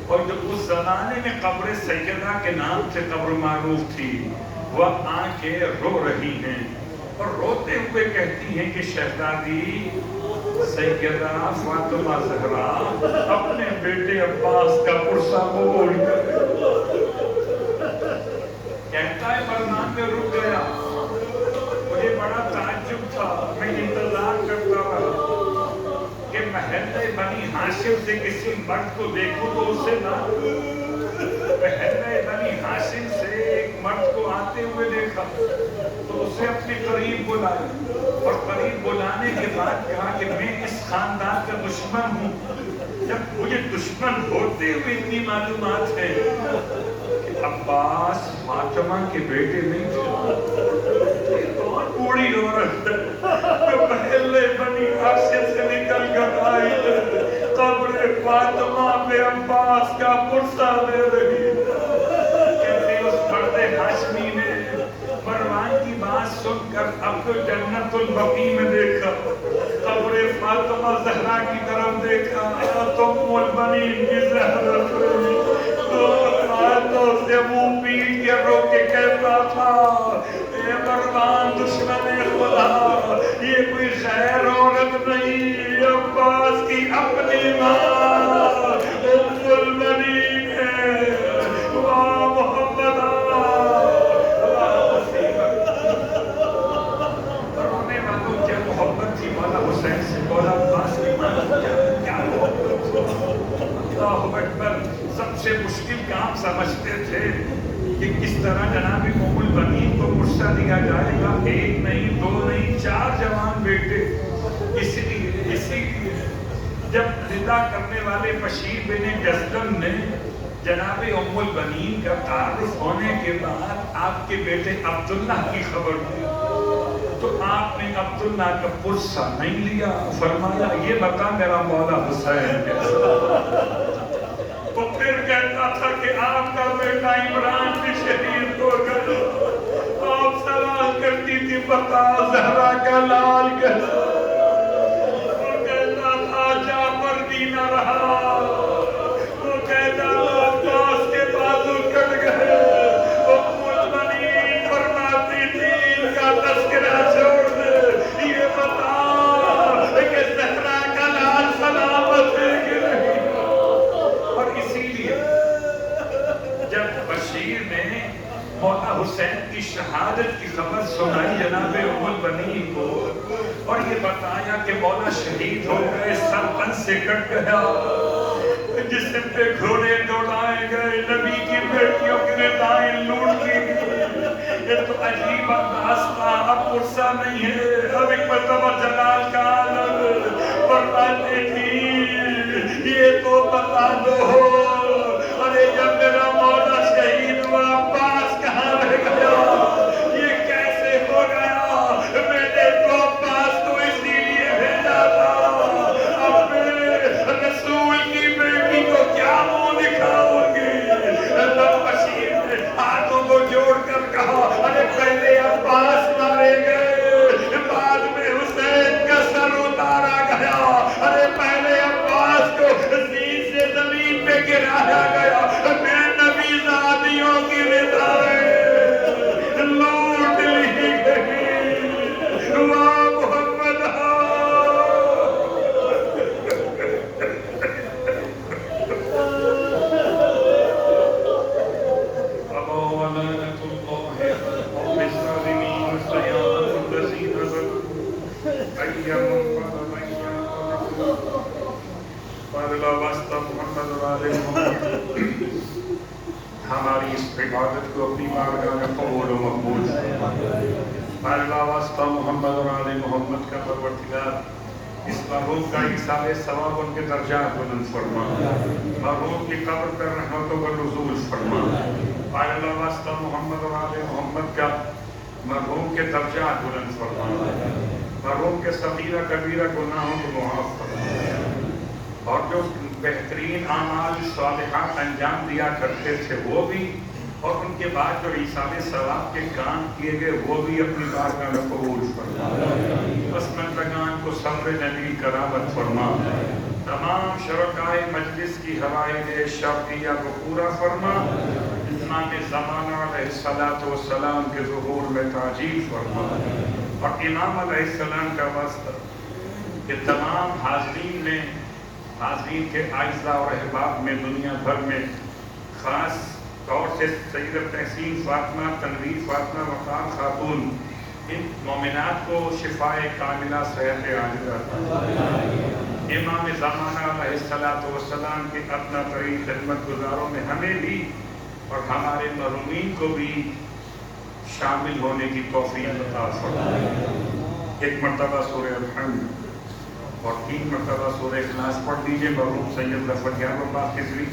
اور جو اس زمانے میں قبر سیدہ کے نام سے قبر معروف تھی، وہ آ کے رو رہی ہیں اور روتے ہوئے کہتی ہیں کہ شہزادی سیدہ فاطمہ زہرا اپنے بیٹے عباس کا پرسہ قبول کر. کہتا ہے مروان میں رک گیا، مجھے بڑا تعجب تھا، میں انتظار کرتا رہا کہ محلہ بنی ہاشم سے کسی مرد کو دیکھوں تو اسے نہ، محلہ بنی ہاشم سے ایک مرد کو آتے ہوئے دیکھا تو اسے اپنے قریب بلایا، اور قریب بلانے کے بعد کہا کہ میں اس خاندان کا دشمن ہوں. جب مجھے دشمن ہوتے ہوئے اتنی معلومات ہے کہ عباس فاطمہ کے بیٹے نہیں تھے، یہ کون بوڑھی عورت ہے جو محلہ بنی ہاشم سے نکل کر آئی ہے، قبر فاطمہ پہ عباس کا پرسہ دے رہی ہے. کہتے اس مرد ہاشمی نے مروان کی بات سن کر اب تو جنت البقیع میں دیکھا، قبر فاطمہ زہرا کی طرف دیکھا. دیکھا تو المنین کی زہرت ہوئی، دونوں ہاتھوں سے منہ پیٹ کے رو کے کہتا تھا اے مروان دشمن خدا، یہ کوئی غیر عورت نہیں، عباس کی اپنی ماں ام المنین ہے۔ واہ محمد رونے والوں کیا محبت تھی مولا حسین سے، مولا عباس کی ماں کیا محبت تھی۔ اللہ اکبر، سب سے مشکل کام سمجھتے تھے کہ کس طرح جناب ام البنین کو غصہ دیا جائے گا، ایک نہیں دو نہیں 4 جوان بیٹے۔ اسی لیے جب رضا کرنے والے بشیر بن جزدم نے جناب ام البنین کا تعارف ہونے کے بعد آپ کے بیٹے عبداللہ کی خبر دی تو آپ نے عبداللہ کا پرسہ نہیں لیا، فرمایا یہ بتا میرا مولا حسین کیسا۔ تو پھر کہتا تھا کہ آپ کا بیٹا عمران بھی شہید ہو گیا۔ آپ سوال کرتی تھی بتا زہرا کا لال کیسا، وہ کہتا تھا جعفر بھی نہ رہا، وہ کہتا عباس کے بازو کٹ گئے۔ ام المنین فرماتی تھی ان کا تذکرہ چھوڑ دے، یہ بتا کہ زہرا کا لال سلامت ہے کہ نہیں۔ اور اسی لیے جب بشیر نے مولا حسین کی شہادت کی خبر سنائی جناب ام البنین کو اور یہ بتایا کہ مولا شہید ہو گئے، سر تن سے کٹ گیا، جسم پہ گھوڑے دوڑائے گئے، نبی کی بیٹیوں کے ندائیں لوٹ لی گئی، یہ تو عجیب انداز تھا۔ اب غصہ نہیں ہے، اب ایک مرتبہ جلال کا عالم فرماتے تھی یہ تو بتا دو ارے جب میرا مولا شہید ہوا عباس کہاں رہ گیا، یہ کیسے ہو گیا، میں نے تو عباس کو اسی لیے بھیجا تھا، اب میں رسول کی بیٹی کو کیا منہ دکھاؤں گی۔ تب بشیر نے ہاتھوں کو جوڑ کر کہا ارے پہلے عباس مارے گئے، بعد میں حسین کا سر اتارا گیا، ارے پہلے عباس کو زین سے زمین پہ گرایا گیا، میں نبی زادیوں کی ردائیں لوٹ لی گئی۔ واہ محمد ہماری اس عبادت کو اپنی بارگاہ میں قبول و مقبول اللہ واسطہ محمد اور آل محمد کا پروردگار اس مرحوم کا ایصال ثواب ان کے درجات بلند فرما، مرحوم کی قبر پر رحمتوں کا نزول فرما۔ اللہ واسطہ محمد اور آل محمد کا مرحوم کے درجات بلند فرما، مرحوم کے صغیرہ کبیرہ گناہوں کو معاف فرما، اور جو بہترین اعمال صالحات انجام دیا کرتے تھے وہ بھی، اور ان کے بعد جو ایصال ثواب کے کام کیے گئے وہ بھی اپنی بارگاہ میں قبول فرما۔ پسماندگان کو صبر نبی کرامت فرما، تمام شرکائے مجلس کی حوائج شرعیہ کو پورا فرما، امام زمانہ علیہ السلام کے ظہور میں تعجیل فرما، اور امام علیہ السلام کا واسطہ کہ تمام حاضرین کے اعزاء اور احباب میں دنیا بھر میں خاص طور سے سیدہ تحسین فاطمہ، تنویر فاطمہ، وقار خاتون، ان مومنات کو شفائے کاملہ صحت عاجلہ عطا۔ امام زمانہ علیہ السلام کے ادنیٰ ترین خدمت گزاروں میں ہمیں بھی اور ہمارے مرحومین کو بھی شامل ہونے کی توفیق عطا فرمائے۔ ایک مرتبہ سورہ الحمد اور 3 مرتبہ سورہ اخلاص پڑھ دیجئے۔ مرحوم سید ظفریار عباس قزوی،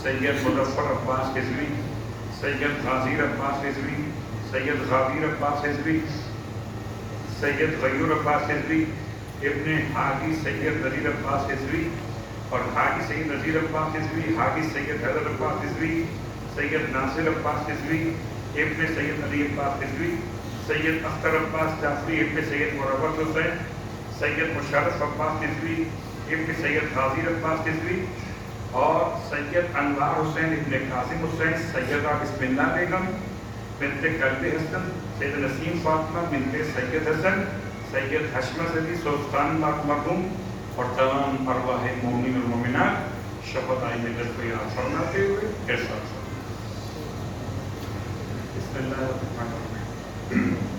سید مظفر عباس قزوی، سید غازی عباس قزوی، سید غابیر عباس قزوی، سید غیور عباس قزوی، ابن حاجی سید نذیر عباس قزوی اور حاجی سید نذیر عباس قزوی، حاجی سید حیدر عباس قزوی، سید ناصر عباس قزوی، ابن سید علی عباس قزوی، سید اختر عباس جعفری، ابن سید مروت حسین، سید مشرف عباس قزوی، ابن سید غازی عباس رضوی اور سید انوار حسین ابن قاسم حسین، سیدہ بسم اللہ بیگم بنت قلب حسن، سید نسیم فاطمہ بنت سید حسن، سید حشمت علی سلطان مرحوم اور تمام ارواح مومنین اور مومنات شہدائے ملت کو یاد فرماتے ہوئے ارشاد بسم اللہ الرحمن الرحیم.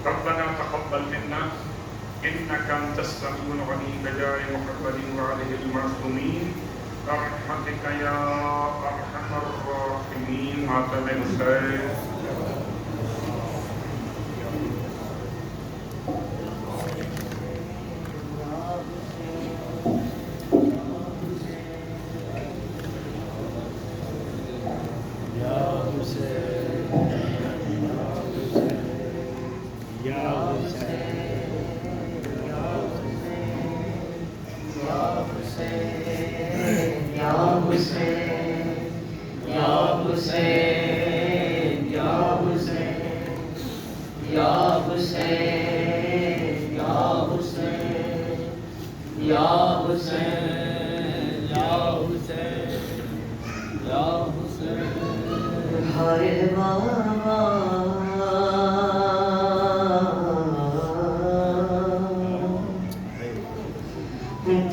ربنا تقبل منا انك انت السميع العليم بجاه محمد وعليه المعصومين برحمتك يا ارحم الراحمين. ماتم حسین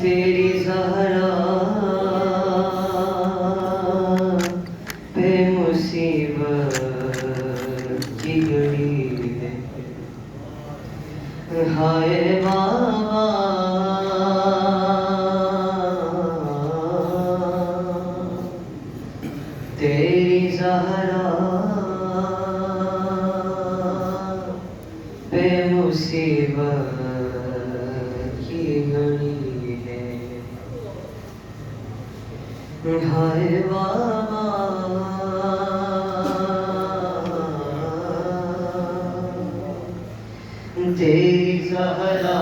تیری زہرا پہ مصیبت کی گھڑی ہے. ہائے بابا تیری زہرا پہ مصیبت کی گھڑی ہے. ہائے بابا تیری زہرا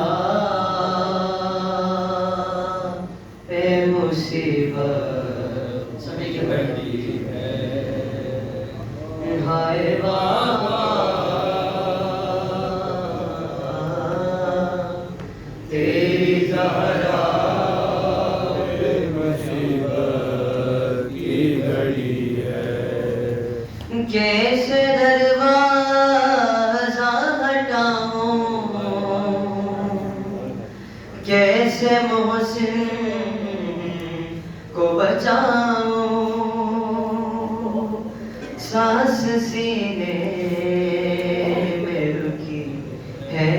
پہ مصیبت کی گھڑی ہے. ہائے بابا تیری زہرا کیسے دروازہ ہٹاؤں کیسے محسن کو بچاؤں سانس سینے میں رکی ہے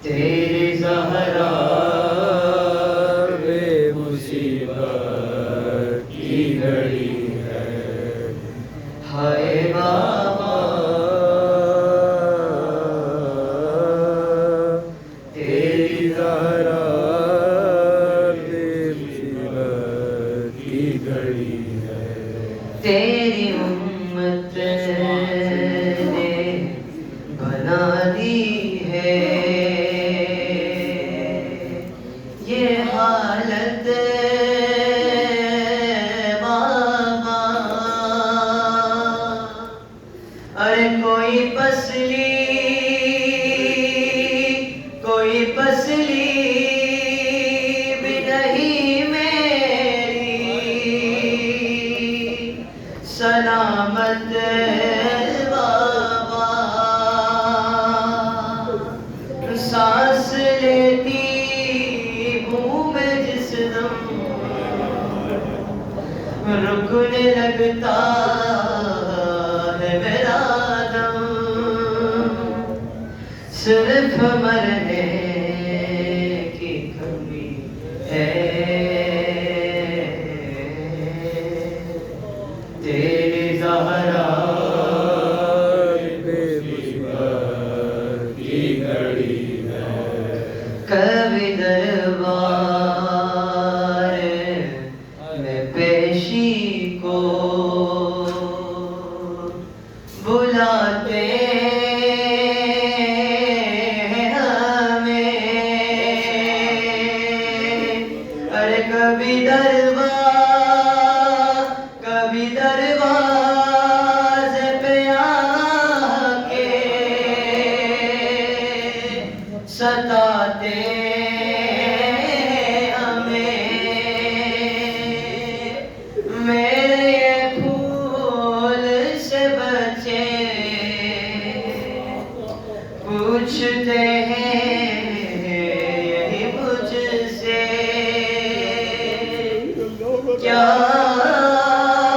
تیری زہرا ہائے بابا تیری زہرا پہ مصیبت کی گھڑی ہے. تیری امت نے بنا دی ہے یہ حالت کوئی پسلی بھی نہیں میری سلامت بابا سانس لیتی ہوں میں جس دم رکنے لگتا ہے میرا دم صرف مرنے کی کمی ہے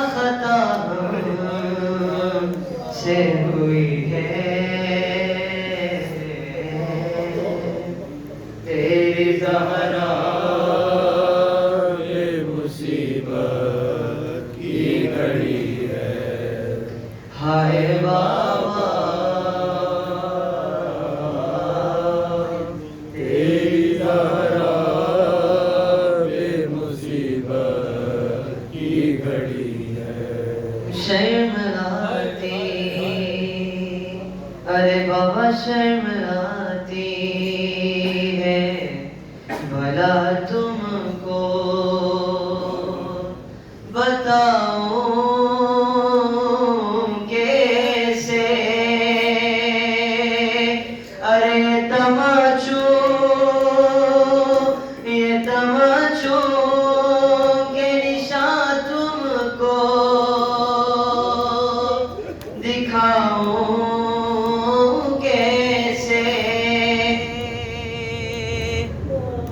خطا سے ہوئی ہے تیری زہرا یہ مصیبت کی گھڑی ہے ہائے بابا تیری زہرا یہ مصیبت کی گھڑی ہے شرم آتی ارے بابا شرم آتی ہے بھلا تم کو بتاؤں کیسے ارے یہ تماچوں کے نشان تم کو دکھاؤں کیسے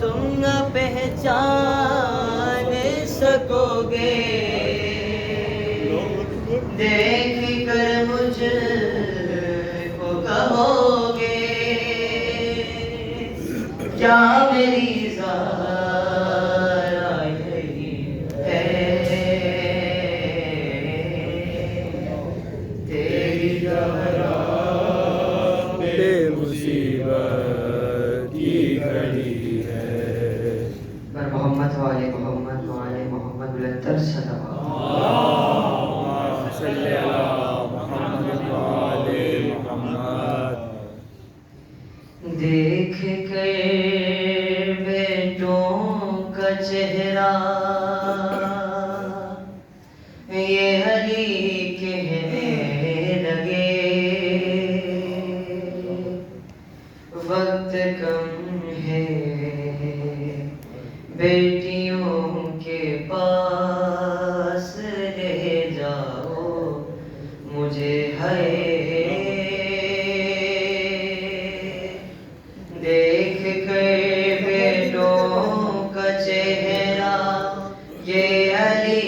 تم نہ پہچان سکو گے دیکھ کر مجھ کو کہو گے کیا میری زہرا یہی ہے تیری زہرا بے مصیبت کی گھڑی ہے پر محمد والے محمد والے محمد بلندر صلوات صلی اللہ محمد والے محمد دیکھ کر بیٹوں کا چہرہ یہ علی کہنے لگے وقت کم ہے بیٹیوں کے پاس لے جاؤ مجھے ہے دیکھ کر بیٹوں کا چہرہ یہ علی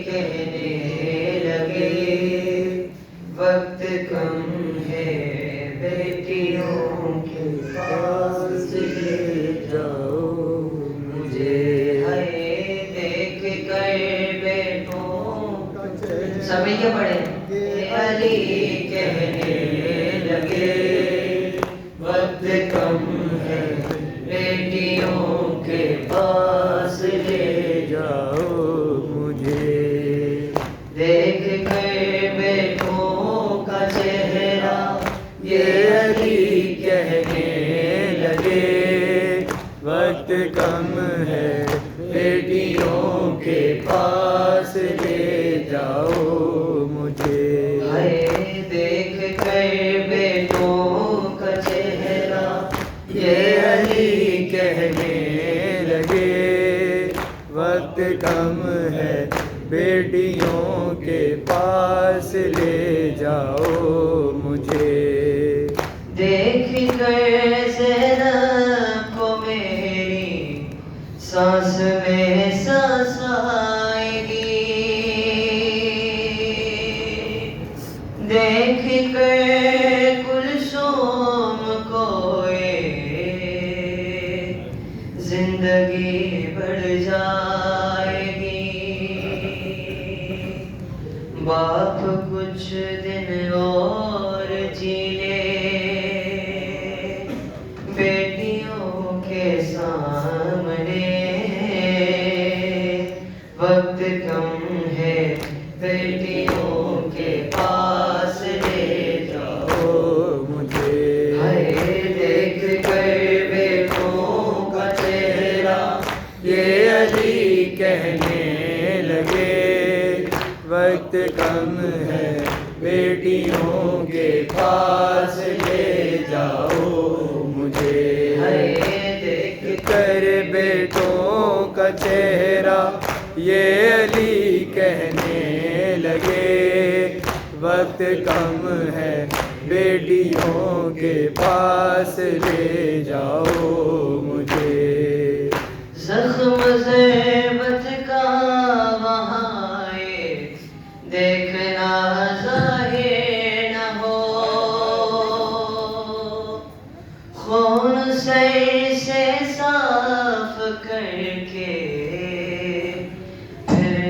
کہنے لگے وقت کم ہے بیٹیوں کے پاس لے جاؤ مجھے ہے دیکھ کر بیٹوں سب مل کے پڑھیں یہ علی کہنے لگے وقت کم ہے بیٹیوں کے پاس لے جاؤ مجھے دیکھ کر بیٹوں کا چہرہ یہ علی کہنے لگے وقت کم ہے بیٹیوں کے پاس لے جاؤ مجھے ہائے دیکھ کر بیٹوں کا چہرہ یہ علی کہنے لگے وقت کم ہے بیٹیوں کے پاس لے جاؤ مجھے دیکھ کر زینب کو میری سانس میں سانس آئے گی دیکھ کر کلثوم کو زندگی بڑھ جائے گی باپ کچھ دن اور جی لے بیٹیوں کے سامنے وقت کم ہے بیٹیوں کے پاس لے جاؤ مجھے ہائے دیکھ کر بیٹوں کا چہرہ یہ علی کہنے لگے وقت کم ہے بیٹیوں کے پاس لے جاؤ مجھے ہائے دیکھ کر بیٹوں کا چہرہ یہ علی کہنے لگے وقت کم ہے بیٹیوں کے پاس لے جاؤ مجھے زخم ضربت کا وہاں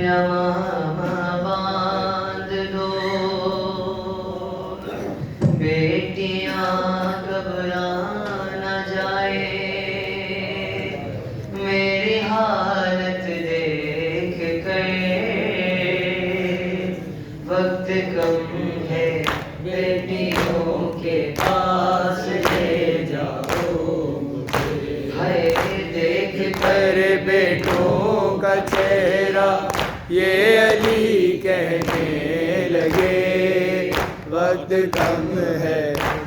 یمامہ باندھ دو، بیٹیاں گھبرا نہ جائے، میری حالت دیکھ کر وقت کم ہے، بیٹیوں کے پاس لے جاؤ مجھے، ہے دیکھ کر بیٹوں کا چہرہ یہ علی کہنے لگے، وقت کم ہے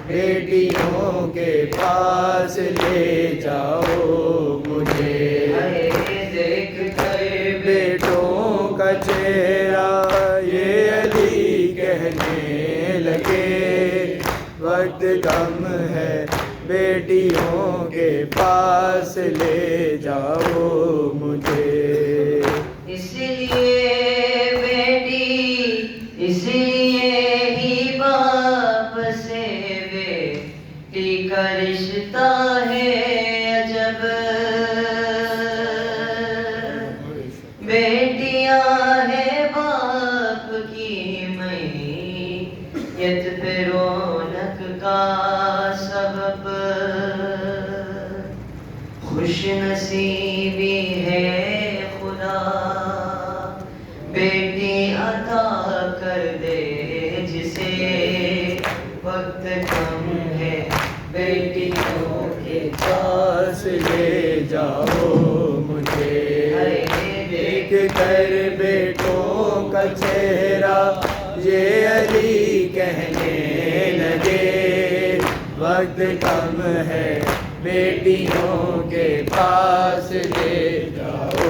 بیٹیوں کے پاس لے جاؤ مجھے، دیکھ کر بیٹوں کا چہرہ یہ علی کہنے لگے، وقت کم ہے بیٹیوں کے پاس لے جاؤ مجھے، اس لیے بیٹی، اس لیے ہی باپ سے بیٹی کا رشتہ ہے عجب، بیٹیاں ہیں باپ کی میت پہ رونق کا سبب، خوش نصیبی ہے خدا بیٹی عطا کر دے جسے، وقت کم ہے بیٹیوں کے پاس لے جاؤ مجھے، دیکھ کر بیٹوں کا چہرہ یہ علی کہنے لگے، وقت کم ہے بیٹیوں کے پاس لے جاؤ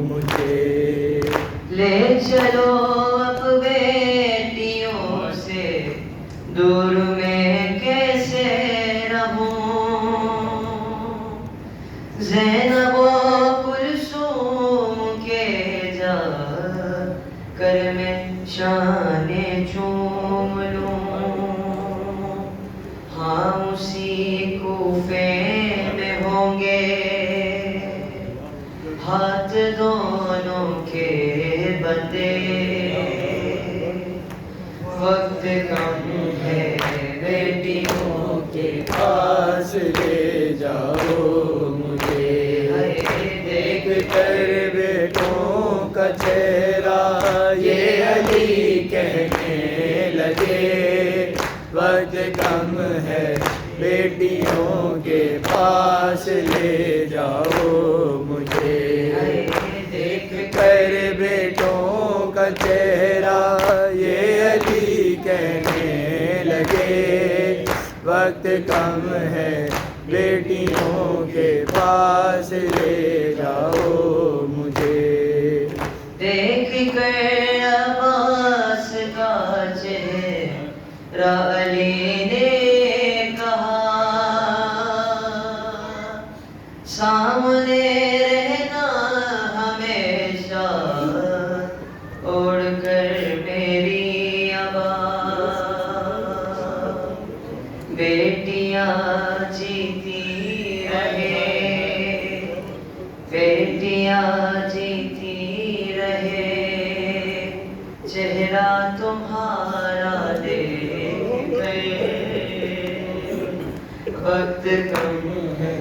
مجھے، لے چلو اب بیٹیوں سے دور میں کیسے رہوں، زینب و کلثوم کے جا کر میں شانیں چوم لوں، ہاں اسی کوفے میں ہوں گے ہاتھ دونوں کے بندے، وقت کم ہے بیٹیوں کے پاس لے جاؤ مجھے، دیکھ کر بیٹوں کا چہرہ یہ علی کہنے لگے، وقت کم ہے بیٹیوں کے پاس لے جاؤ مجھے، دیکھ کر بیٹوں کا چہرہ یہ علی کہنے لگے، وقت کم ہے بیٹیوں کے پاس لے جاؤ مجھے، دیکھ کر عباس کا چہرہ علی نے کہا، سامنے رہنا ہمیشہ اوڑھ کر میری عبا، بیٹیاں جیتی رہے، بیٹیاں جیتی رہے، چہرہ تمہارا دیکھ کر وقت کم ہے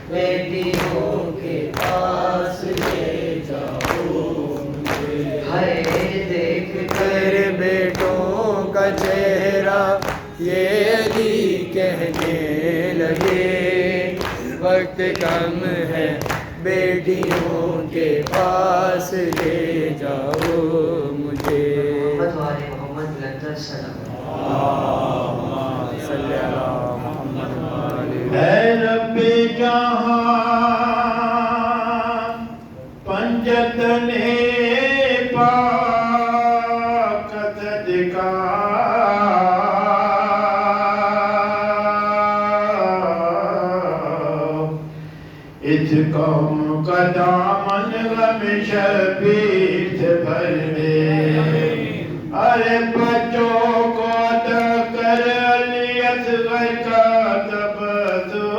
بیٹیوں کے پاس لے جاؤ مجھے، ہے دیکھ کر بیٹوں کا چہرہ یہ علی کہنے لگے، وقت کم ہے بیٹیوں کے پاس لے جاؤ مجھے، محمد بلندر سلام صلی اللہ محمد اے رب جہاں پنجت نے پاکت دکھا، اس قوم کا دامن غم شبیر سے بھر دے، ارے بچوں کو عطا کر علی اصغر کا تبسم،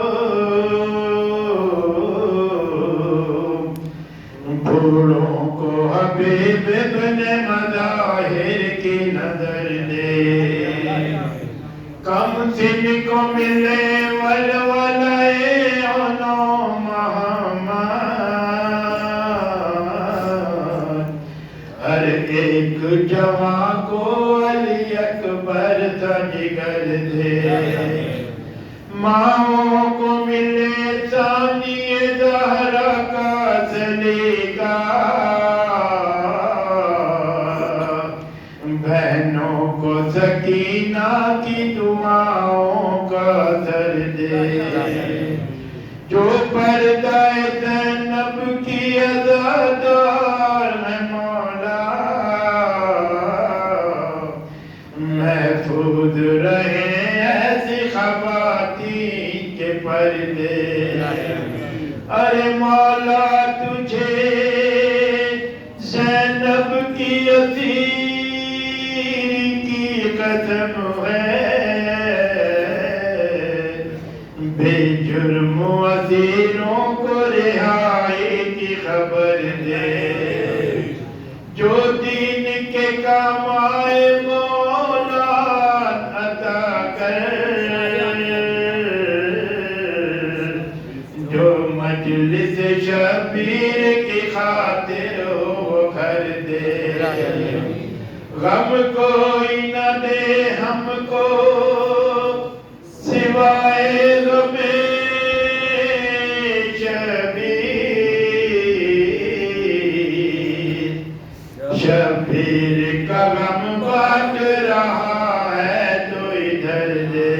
بوڑھوں کو حبیب صاحب ابن مظاہر کی نظر دے کم سن کو ملے ولولائے انو محمد ہر ایک جوان کو علی اکبر کا جگر دے ماں کو ملے ثانی زہرا کا سلیقہ بہنوں کو سکینہ کی دعاؤں کا اثر دے جو پردہ زینب کی عزادار ہے مولا محفوظ رہے ایسی خواتین کے پردے ارے مولا تجھے زینب کی اسیر کی قسم ہے بے جرم اسیروں کو رہائی کی خبر دے جو دین کے کام آئے مولا عطا کر جو مجلس شبیر کی خاطر وہ گھر دے غم کوئی نہ دے ہم کو سوائے غم شبیر شبیر کا غم بانٹ رہا ہے تو ادھر دے